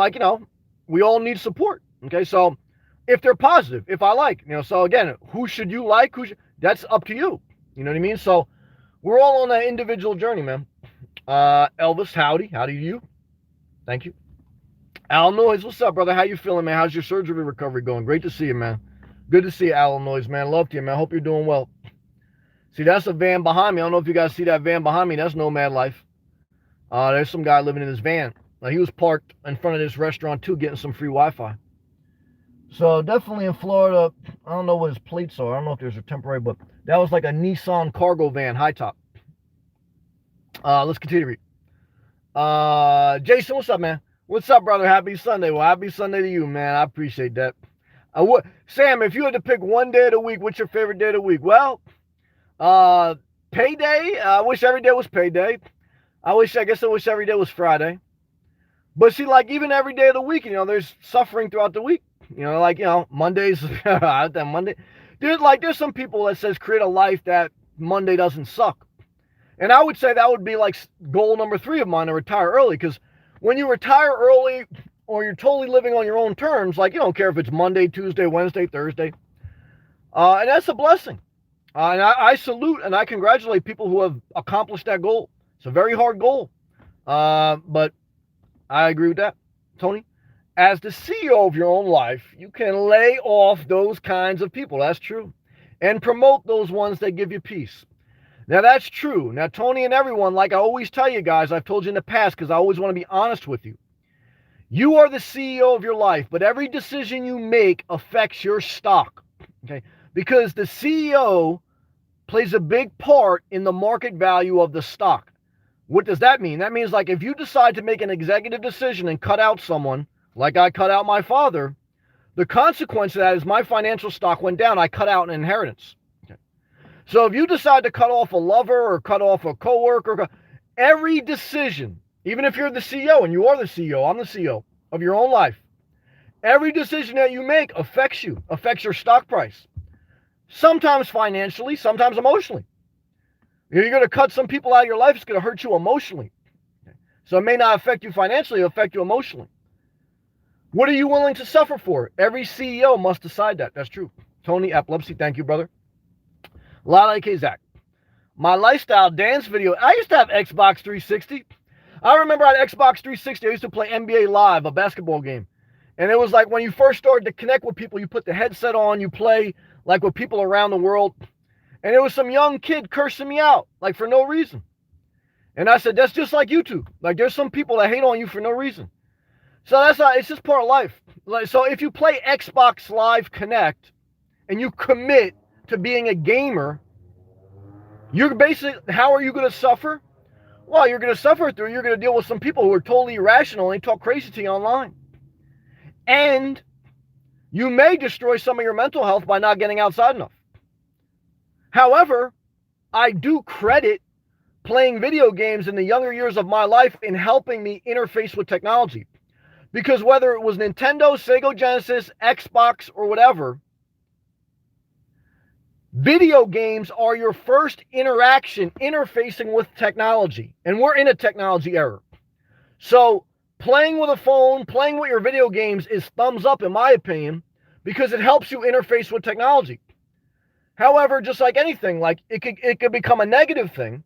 we all need support. Okay, so if they're positive, if I like, so again, who should you like? That's up to you. You know what I mean? So we're all on that individual journey, man. Elvis, howdy to you. Thank you. Al Noise, what's up, brother? How you feeling, man? How's your surgery recovery going? Great to see you, man. Good to see you, Al Noise, man. Love to you, man. Hope you're doing well. See, that's a van behind me. I don't know if you guys see that van behind me. That's Nomad Life. There's some guy living in his van. He was parked in front of this restaurant, too, getting some free Wi-Fi. So definitely in Florida, I don't know what his plates are. I don't know if there's a temporary, but that was like a Nissan cargo van, high top. Let's continue. Jason, what's up, man? What's up, brother? Happy Sunday. Well, happy Sunday to you, man. I appreciate that. Sam, if you had to pick one day of the week, what's your favorite day of the week? Well, payday. I wish every day was payday. I guess I wish every day was Friday. But see, like even every day of the week, there's suffering throughout the week. Mondays, that Monday. There's some people that says create a life that Monday doesn't suck. And I would say that would be like goal number 3 of mine, to retire early. Because when you retire early, or you're totally living on your own terms, like you don't care if it's Monday, Tuesday, Wednesday, Thursday. And that's a blessing. And I salute and I congratulate people who have accomplished that goal. It's a very hard goal. But I agree with that, Tony. As the CEO of your own life, you can lay off those kinds of people. That's true. And promote those ones that give you peace. Now, that's true. Now, Tony and everyone, like I always tell you guys, I've told you in the past because I always want to be honest with you. You are the CEO of your life, but every decision you make affects your stock. Okay? Because the CEO plays a big part in the market value of the stock. What does that mean? That means like if you decide to make an executive decision and cut out someone, like I cut out my father, the consequence of that is my financial stock went down. I cut out an inheritance. Okay. So if you decide to cut off a lover or cut off a coworker, every decision, even if you're the CEO and you are the CEO, I'm the CEO of your own life, every decision that you make affects you, affects your stock price. Sometimes financially, sometimes emotionally. You're going to cut some people out of your life, it's going to hurt you emotionally. Okay. So it may not affect you financially, it'll affect you emotionally. What are you willing to suffer for? Every CEO must decide that. That's true. Tony, epilepsy, thank you, brother. Lala Zach. My lifestyle dance video. I used to have Xbox 360. I remember on Xbox 360, I used to play NBA Live, a basketball game. And it was like when you first started to connect with people, you put the headset on, you play like with people around the world. And there was some young kid cursing me out, like for no reason. And I said, that's just like YouTube. Like there's some people that hate on you for no reason. So that's not, it's just part of life. Like, so if you play Xbox Live Connect and you commit to being a gamer, you're basically, how are you going to suffer? Well, you're going to suffer through, you're going to deal with some people who are totally irrational and they talk crazy to you online. And you may destroy some of your mental health by not getting outside enough. However, I do credit playing video games in the younger years of my life in helping me interface with technology. Because whether it was Nintendo, Sega Genesis, Xbox, or whatever, video games are your first interaction interfacing with technology. And we're in a technology era. So playing with a phone, playing with your video games is thumbs up in my opinion, because it helps you interface with technology. However, just like anything, like it could become a negative thing,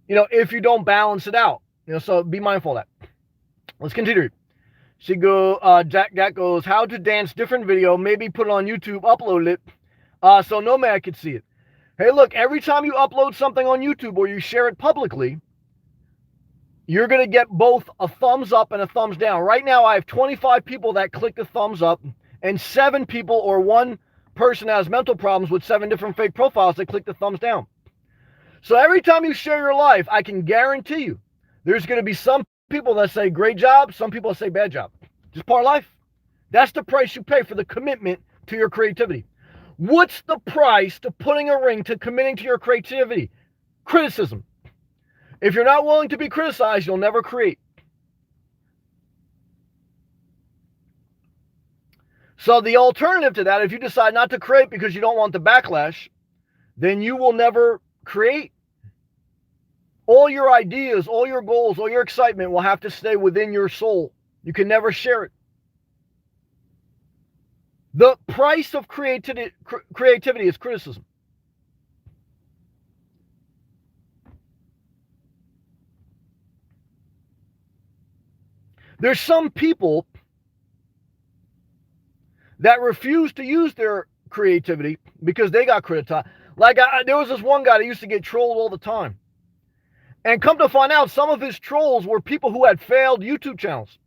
if you don't balance it out. So be mindful of that. Let's continue. Jack goes, how to dance different video, maybe put it on YouTube, upload it, so Nomad could see it. Hey, look, every time you upload something on YouTube or you share it publicly, you're going to get both a thumbs up and a thumbs down. Right now, I have 25 people that click the thumbs up and 7 people or 1 person that has mental problems with 7 different fake profiles that click the thumbs down. So every time you share your life, I can guarantee you, there's going to be some people that say great job, some people that say bad job. Just part of life. That's the price you pay for the commitment to your creativity. What's the price to putting a ring to committing to your creativity? Criticism. If you're not willing to be criticized, you'll never create. So the alternative to that, if you decide not to create because you don't want the backlash, then you will never create. All your ideas, all your goals, all your excitement will have to stay within your soul. You can never share it. The price of creativity is criticism. There's some people that refuse to use their creativity because they got criticized. Like there was this one guy that used to get trolled all the time. And come to find out, some of his trolls were people who had failed YouTube channels.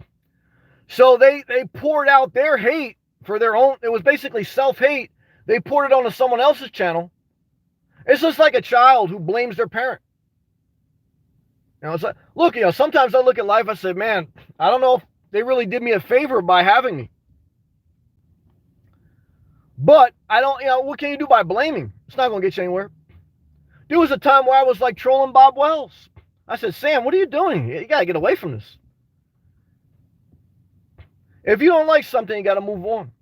So they poured out their hate for their own. It was basically self-hate. They poured it onto someone else's channel. It's just like a child who blames their parent. It's like, look, sometimes I look at life, I say, man, I don't know if they really did me a favor by having me. But I don't, what can you do by blaming? It's not going to get you anywhere. There was a time where I was like trolling Bob Wells. I said, Sam, what are you doing? You got to get away from this. If you don't like something, you got to move on.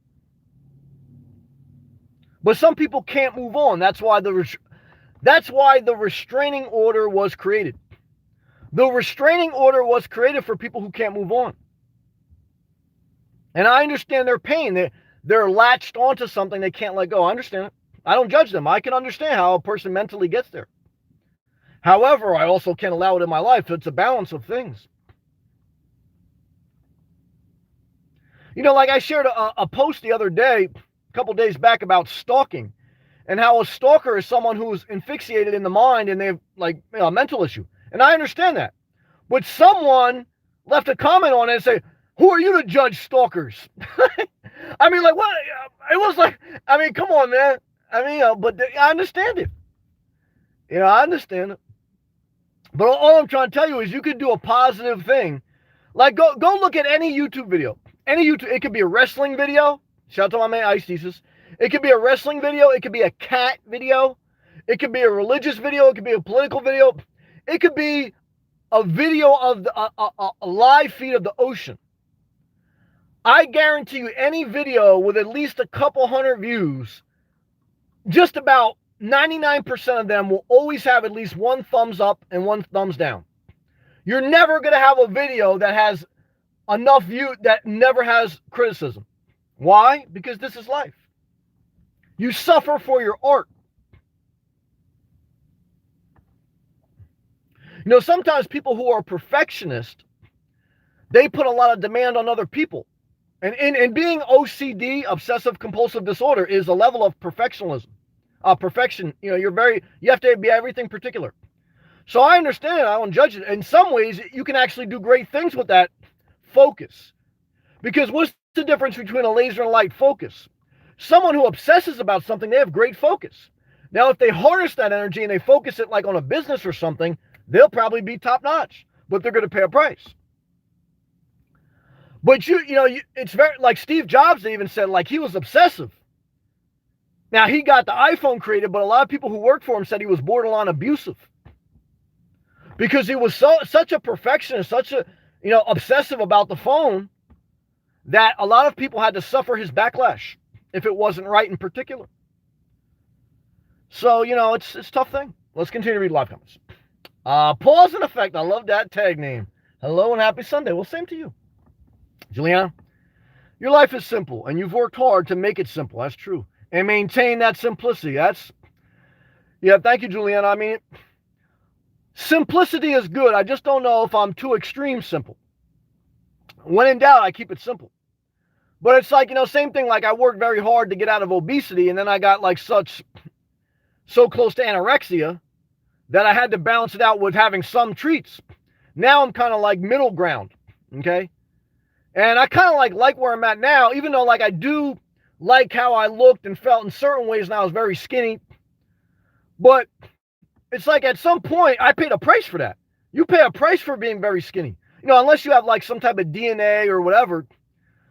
But some people can't move on. That's why the restraining order was created. The restraining order was created for people who can't move on. And I understand their pain. They're latched onto something they can't let go. I understand it. I don't judge them. I can understand how a person mentally gets there. However, I also can't allow it in my life. It's a balance of things. You know, like I shared a post the other day, a couple days back, about stalking, and how a stalker is someone who's asphyxiated in the mind and they have like a mental issue. And I understand that. But someone left a comment on it and say, "Who are you to judge stalkers?" I mean, like, what? It was like, I mean, come on, man. I mean, but I understand it. I understand it. But all I'm trying to tell you is you could do a positive thing. Like, go look at any YouTube video. Any YouTube, it could be a wrestling video. Shout out to my man Ice Jesus. It could be a wrestling video. It could be a cat video. It could be a religious video. It could be a political video. It could be a video of a live feed of the ocean. I guarantee you, any video with at least a couple hundred views, just about 99% of them will always have at least one thumbs up and one thumbs down. You're never going to have a video that has enough view that never has criticism. Why? Because this is life. You suffer for your art. You know, sometimes people who are perfectionists, they put a lot of demand on other people. And being OCD, obsessive compulsive disorder, is a level of perfectionism. Perfection. You know, you have to be everything particular. So I understand it. I don't judge it. In some ways, you can actually do great things with that focus. Because what's the difference between a laser and a light focus? Someone who obsesses about something, they have great focus. Now, if they harness that energy and they focus it like on a business or something, they'll probably be top notch, but they're going to pay a price. But it's very, like Steve Jobs even said, like, he was obsessive. Now, he got the iPhone created, but a lot of people who worked for him said he was borderline abusive. Because he was such a perfectionist, such a, obsessive about the phone, that a lot of people had to suffer his backlash if it wasn't right in particular. So, it's a tough thing. Let's continue to read live comments. Pause and effect. I love that tag name. Hello and happy Sunday. Well, same to you. Juliana, your life is simple, and you've worked hard to make it simple. That's true. And maintain that simplicity. Thank you, Juliana. I mean, simplicity is good. I just don't know if I'm too extreme simple. When in doubt, I keep it simple. But it's like, same thing, like I worked very hard to get out of obesity, and then I got like so close to anorexia that I had to balance it out with having some treats. Now I'm kind of like middle ground, okay? And I kind of like where I'm at now, even though like I do like how I looked and felt in certain ways, and I was very skinny. But it's like at some point, I paid a price for that. You pay a price for being very skinny. Unless you have like some type of DNA or whatever.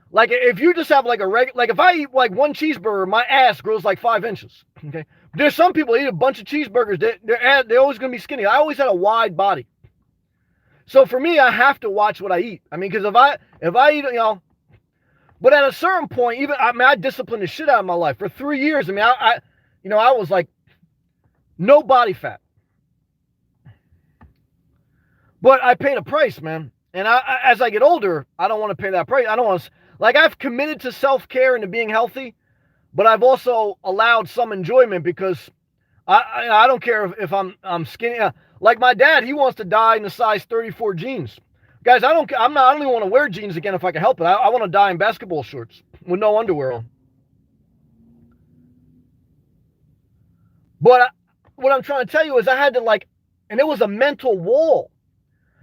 Like if you just have like like if I eat like one cheeseburger, my ass grows like 5 inches. Okay. There's some people that eat a bunch of cheeseburgers, they're always going to be skinny. I always had a wide body. So for me, I have to watch what I eat. I mean, because if I eat, but at a certain point, I disciplined the shit out of my life for 3 years. I mean, I was like no body fat, but I paid a price, man. And as I get older, I don't want to pay that price. I don't want to, like, I've committed to self-care and to being healthy, but I've also allowed some enjoyment because I don't care if I'm skinny. Like my dad, he wants to die in the size 34 jeans. Guys, I don't even want to wear jeans again if I can help it. I want to die in basketball shorts with no underwear on. But what I'm trying to tell you is I had to and it was a mental wall.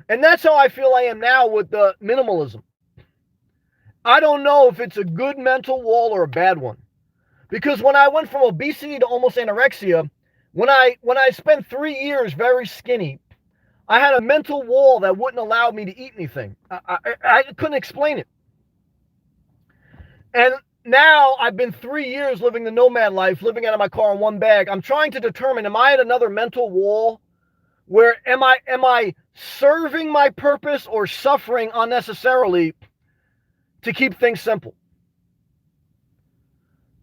And that's how I feel I am now with the minimalism. I don't know if it's a good mental wall or a bad one. Because when I went from obesity to almost anorexia, when I spent 3 years very skinny, I had a mental wall that wouldn't allow me to eat anything. I couldn't explain it. And now I've been 3 years living the nomad life, living out of my car in one bag. I'm trying to determine, am I at another mental wall where am I serving my purpose or suffering unnecessarily to keep things simple?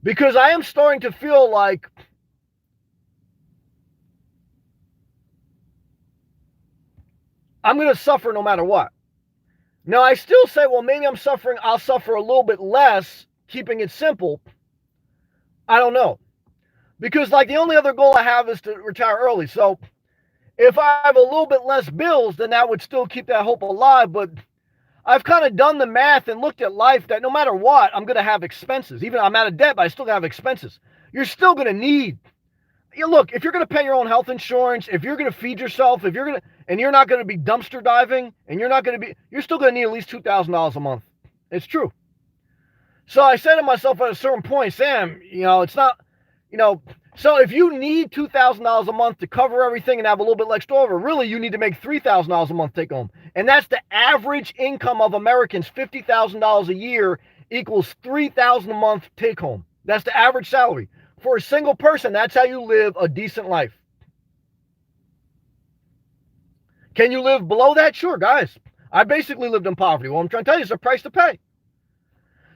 Because I am starting to feel like I'm going to suffer no matter what. Now, I still say, well, maybe I'll suffer a little bit less, keeping it simple. I don't know. Because, like, the only other goal I have is to retire early. So, if I have a little bit less bills, then that would still keep that hope alive. But I've kind of done the math and looked at life that no matter what, I'm going to have expenses. Even I'm out of debt, but I still have expenses. You're still going to need, look, if you're going to pay your own health insurance, if you're going to feed yourself, and you're not going to be dumpster diving, and you're still going to need at least $2,000 a month. It's true. So I said to myself at a certain point, Sam, it's not, so if you need $2,000 a month to cover everything and have a little bit left over, really you need to make $3,000 a month take home. And that's the average income of Americans. $50,000 a year equals $3,000 a month take home. That's the average salary. For a single person, that's how you live a decent life. Can you live below that? Sure, guys. I basically lived in poverty. What I'm trying to tell you is a price to pay.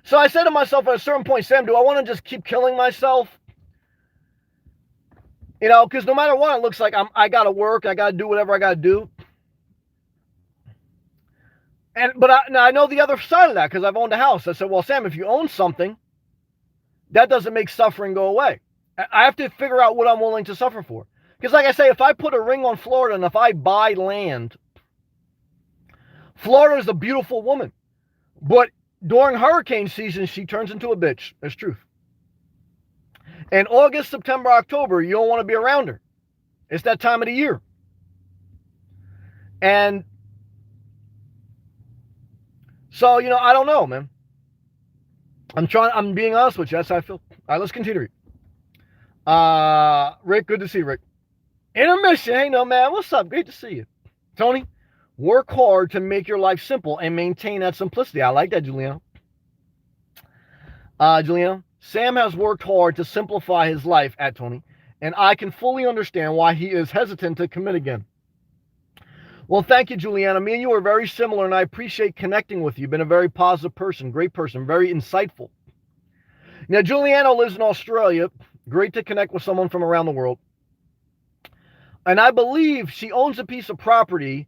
So I said to myself at a certain point, Sam, do I want to just keep killing myself? Because no matter what, it looks like I got to work. I got to do whatever I got to do. But I know the other side of that because I've owned a house. I said, well, Sam, if you own something, that doesn't make suffering go away. I have to figure out what I'm willing to suffer for. Because like I say, if I put a ring on Florida and if I buy land, Florida is a beautiful woman. But during hurricane season, she turns into a bitch. That's truth. And August, September, October, you don't want to be around her. It's that time of the year. And so, I don't know, man. I'm being honest with you. That's how I feel. All right, let's continue. Rick, good to see you, Rick. Intermission. Hey, no, man. What's up? Great to see you. Tony, work hard to make your life simple and maintain that simplicity. I like that, Juliano. Juliano, Sam has worked hard to simplify his life at Tony, and I can fully understand why he is hesitant to commit again. Well, thank you, Juliana. Me and you are very similar, and I appreciate connecting with you. You've been a very positive person, great person, very insightful. Now, Juliana lives in Australia. Great to connect with someone from around the world. And I believe she owns a piece of property,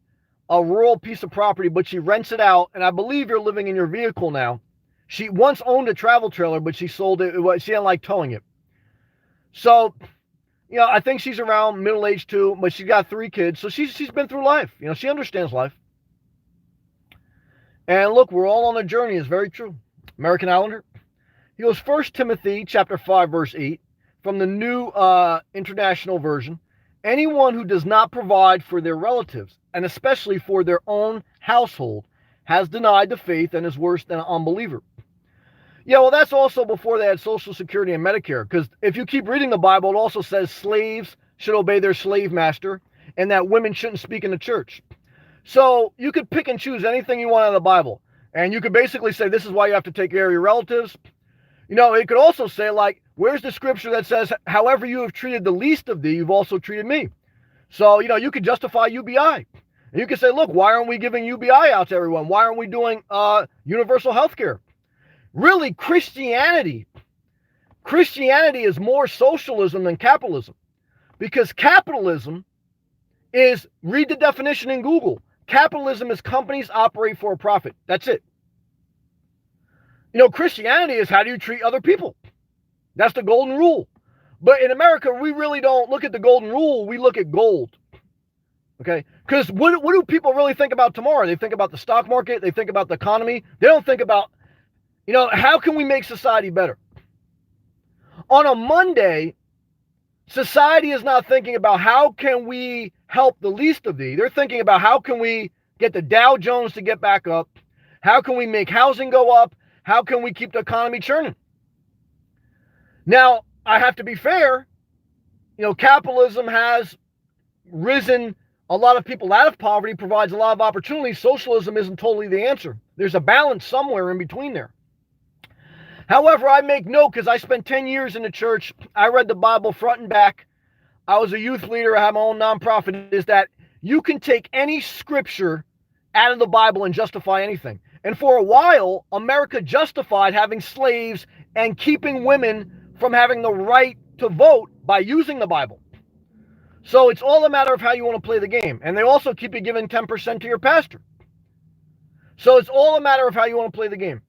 a rural piece of property, but she rents it out. And I believe you're living in your vehicle now. She once owned a travel trailer, but she sold it. She didn't like towing it. So, I think she's around middle-aged too, but she's got 3 kids. So she's been through life. She understands life. And look, we're all on a journey. It's very true. American Islander. He goes, 1 Timothy chapter 5, verse 8, from the New International Version. Anyone who does not provide for their relatives, and especially for their own household, has denied the faith and is worse than an unbeliever. Yeah, well, that's also before they had Social Security and Medicare, because if you keep reading the Bible, it also says slaves should obey their slave master and that women shouldn't speak in the church. So you could pick and choose anything you want out of the Bible, and you could basically say this is why you have to take care of your relatives. It could also say, like, where's the scripture that says, however you have treated the least of thee, you've also treated me. So, you could justify UBI. And you could say, look, why aren't we giving UBI out to everyone? Why aren't we doing universal health care? Really, Christianity is more socialism than capitalism. Because capitalism is, read the definition in Google, capitalism is companies operate for a profit. That's it. Christianity is how do you treat other people? That's the golden rule. But in America, we really don't look at the golden rule. We look at gold. Okay? Because what do people really think about tomorrow? They think about the stock market. They think about the economy. They don't think about, how can we make society better? On a Monday, society is not thinking about how can we help the least of thee. They're thinking about how can we get the Dow Jones to get back up? How can we make housing go up? How can we keep the economy churning? Now, I have to be fair. Capitalism has risen a lot of people out of poverty, provides a lot of opportunities. Socialism isn't totally the answer. There's a balance somewhere in between there. However, I make note because I spent 10 years in the church. I read the Bible front and back. I was a youth leader. I have my own nonprofit. Is that you can take any scripture out of the Bible and justify anything. And for a while, America justified having slaves and keeping women from having the right to vote by using the Bible. So it's all a matter of how you want to play the game. And they also keep you giving 10% to your pastor. So it's all a matter of how you want to play the game.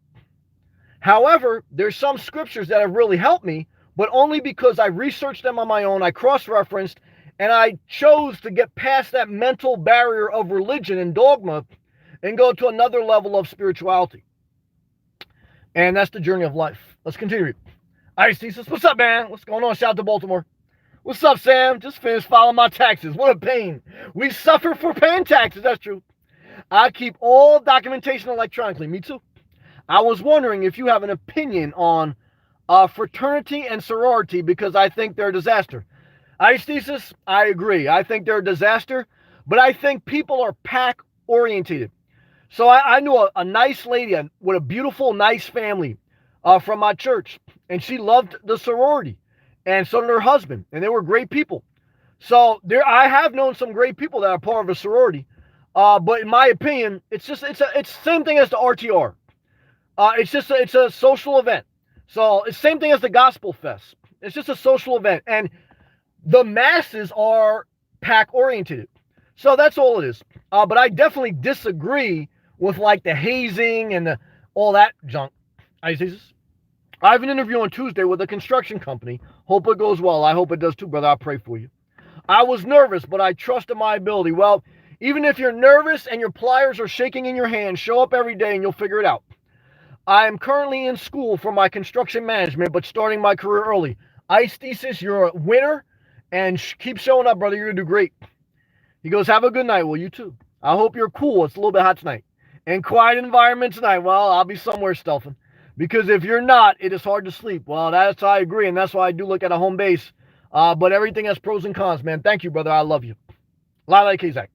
However, there's some scriptures that have really helped me, but only because I researched them on my own, I cross-referenced, and I chose to get past that mental barrier of religion and dogma and go to another level of spirituality. And that's the journey of life. Let's continue. Ice Thesis, what's up, man? What's going on? Shout out to Baltimore. What's up, Sam? Just finished filing my taxes. What a pain. We suffer for paying taxes. That's true. I keep all documentation electronically. Me too. I was wondering if you have an opinion on fraternity and sorority, because I think they're a disaster. Ice Thesis, I agree. I think they're a disaster, but I think people are pack orientated. So I knew a nice lady with a beautiful, nice family from my church, and she loved the sorority, and so did her husband, and they were great people. So I have known some great people that are part of a sorority, but in my opinion, it's the same thing as the RTR. It's a social event. So it's the same thing as the Gospel Fest. It's just a social event, and the masses are pack oriented. So that's all it is. But I definitely disagree with like the hazing and all that junk. I have an interview on Tuesday with a construction company. Hope it goes well. I hope it does too, brother. I'll pray for you. I was nervous, but I trusted my ability. Well, even if you're nervous and your pliers are shaking in your hand, show up every day and you'll figure it out. I am currently in school for my construction management, but starting my career early. Ice Thesis, you're a winner, and keep showing up, brother. You're going to do great. He goes, have a good night. Well, you too. I hope you're cool. It's a little bit hot tonight. And quiet environment tonight. Well, I'll be somewhere stealthing. Because if you're not, it is hard to sleep. Well, I agree, and that's why I do look at a home base. But everything has pros and cons, man. Thank you, brother. I love you. Lila Kazak.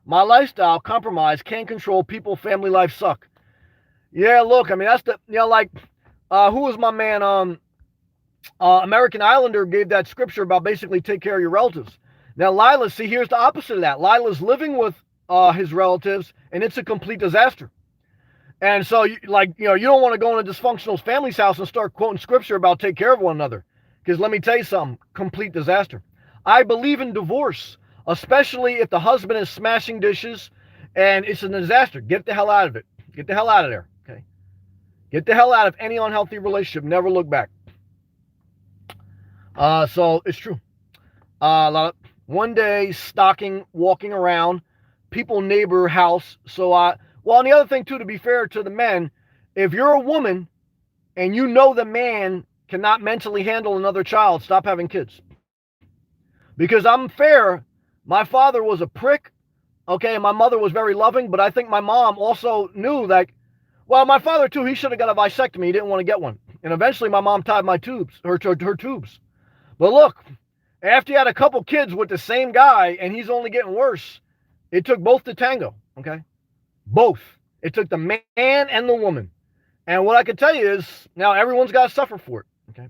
My lifestyle compromise can't control people, family life suck. Yeah, look, I mean, that's who was my man? American Islander gave that scripture about basically take care of your relatives. Now, Lila, see, here's the opposite of that. Lila's living with his relatives, and it's a complete disaster. And so, you don't want to go in a dysfunctional family's house and start quoting scripture about take care of one another. Because let me tell you something, complete disaster. I believe in divorce, especially if the husband is smashing dishes and it's a disaster. Get the hell out of it. Get the hell out of there. Okay. Get the hell out of any unhealthy relationship. Never look back. So it's true. One day, stalking, walking around, people neighbor house. And the other thing too, to be fair to the men, if you're a woman and you know the man cannot mentally handle another child, stop having kids. Because I'm fair, my father was a prick, okay, and my mother was very loving, but I think my mom also knew that, well, my father too, he should have got a vasectomy, he didn't want to get one. And eventually my mom tied her tubes. But look, after you had a couple kids with the same guy and he's only getting worse, it took both to tango, okay? Both. It took the man and the woman. And what I can tell you is, now everyone's got to suffer for it, okay?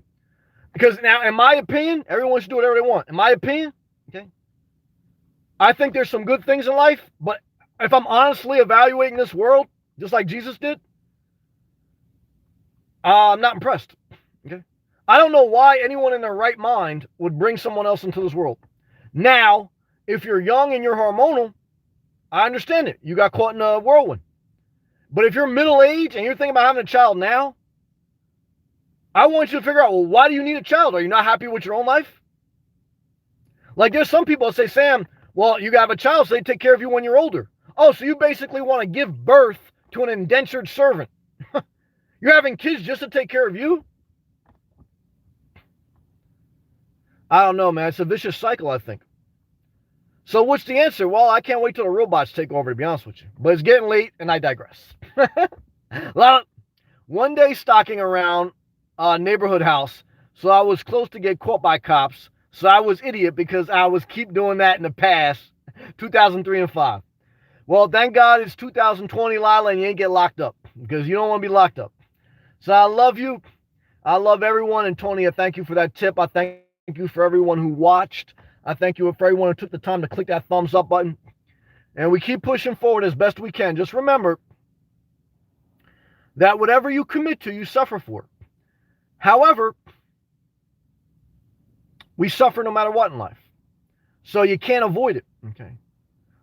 Because now, in my opinion, everyone should do whatever they want. In my opinion, okay, I think there's some good things in life, but if I'm honestly evaluating this world, just like Jesus did, I'm not impressed, okay? I don't know why anyone in their right mind would bring someone else into this world. Now, if you're young and you're hormonal, I understand it. You got caught in a whirlwind. But if you're middle-aged and you're thinking about having a child now, I want you to figure out, well, why do you need a child? Are you not happy with your own life? Like, there's some people that say, Sam, well, you have a child, so they take care of you when you're older. Oh, so you basically want to give birth to an indentured servant. You're having kids just to take care of you? I don't know, man. It's a vicious cycle, I think. So what's the answer? Well, I can't wait till the robots take over, to be honest with you. But it's getting late, and I digress. One day stalking around a neighborhood house, so I was close to get caught by cops. So I was idiot because I was keep doing that in the past, 2003 and 5. Well, thank God it's 2020, Lila, and you ain't get locked up because you don't want to be locked up. So I love you. I love everyone. And Tony, I thank you for that tip. I thank you for everyone who watched. I thank you for everyone who took the time to click that thumbs up button. And we keep pushing forward as best we can. Just remember that whatever you commit to, you suffer for. However, we suffer no matter what in life. So you can't avoid it, okay?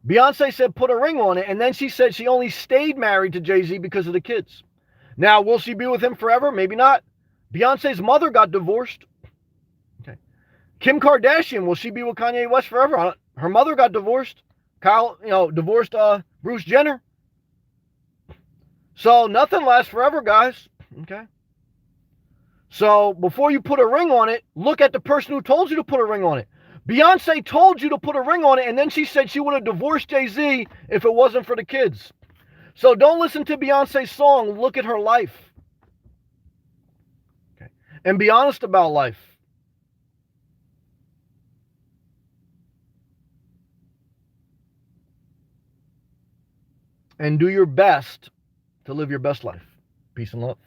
Beyonce said put a ring on it, and then she said she only stayed married to Jay-Z because of the kids. Now, will she be with him forever? Maybe not. Beyonce's mother got divorced. Okay. Kim Kardashian, will she be with Kanye West forever? Her mother got divorced. Kyle, divorced Bruce Jenner. So nothing lasts forever, guys. Okay. So before you put a ring on it, look at the person who told you to put a ring on it. Beyonce told you to put a ring on it, and then she said she would have divorced Jay-Z if it wasn't for the kids. So don't listen to Beyonce's song. Look at her life. Okay. And be honest about life. And do your best to live your best life. Peace and love.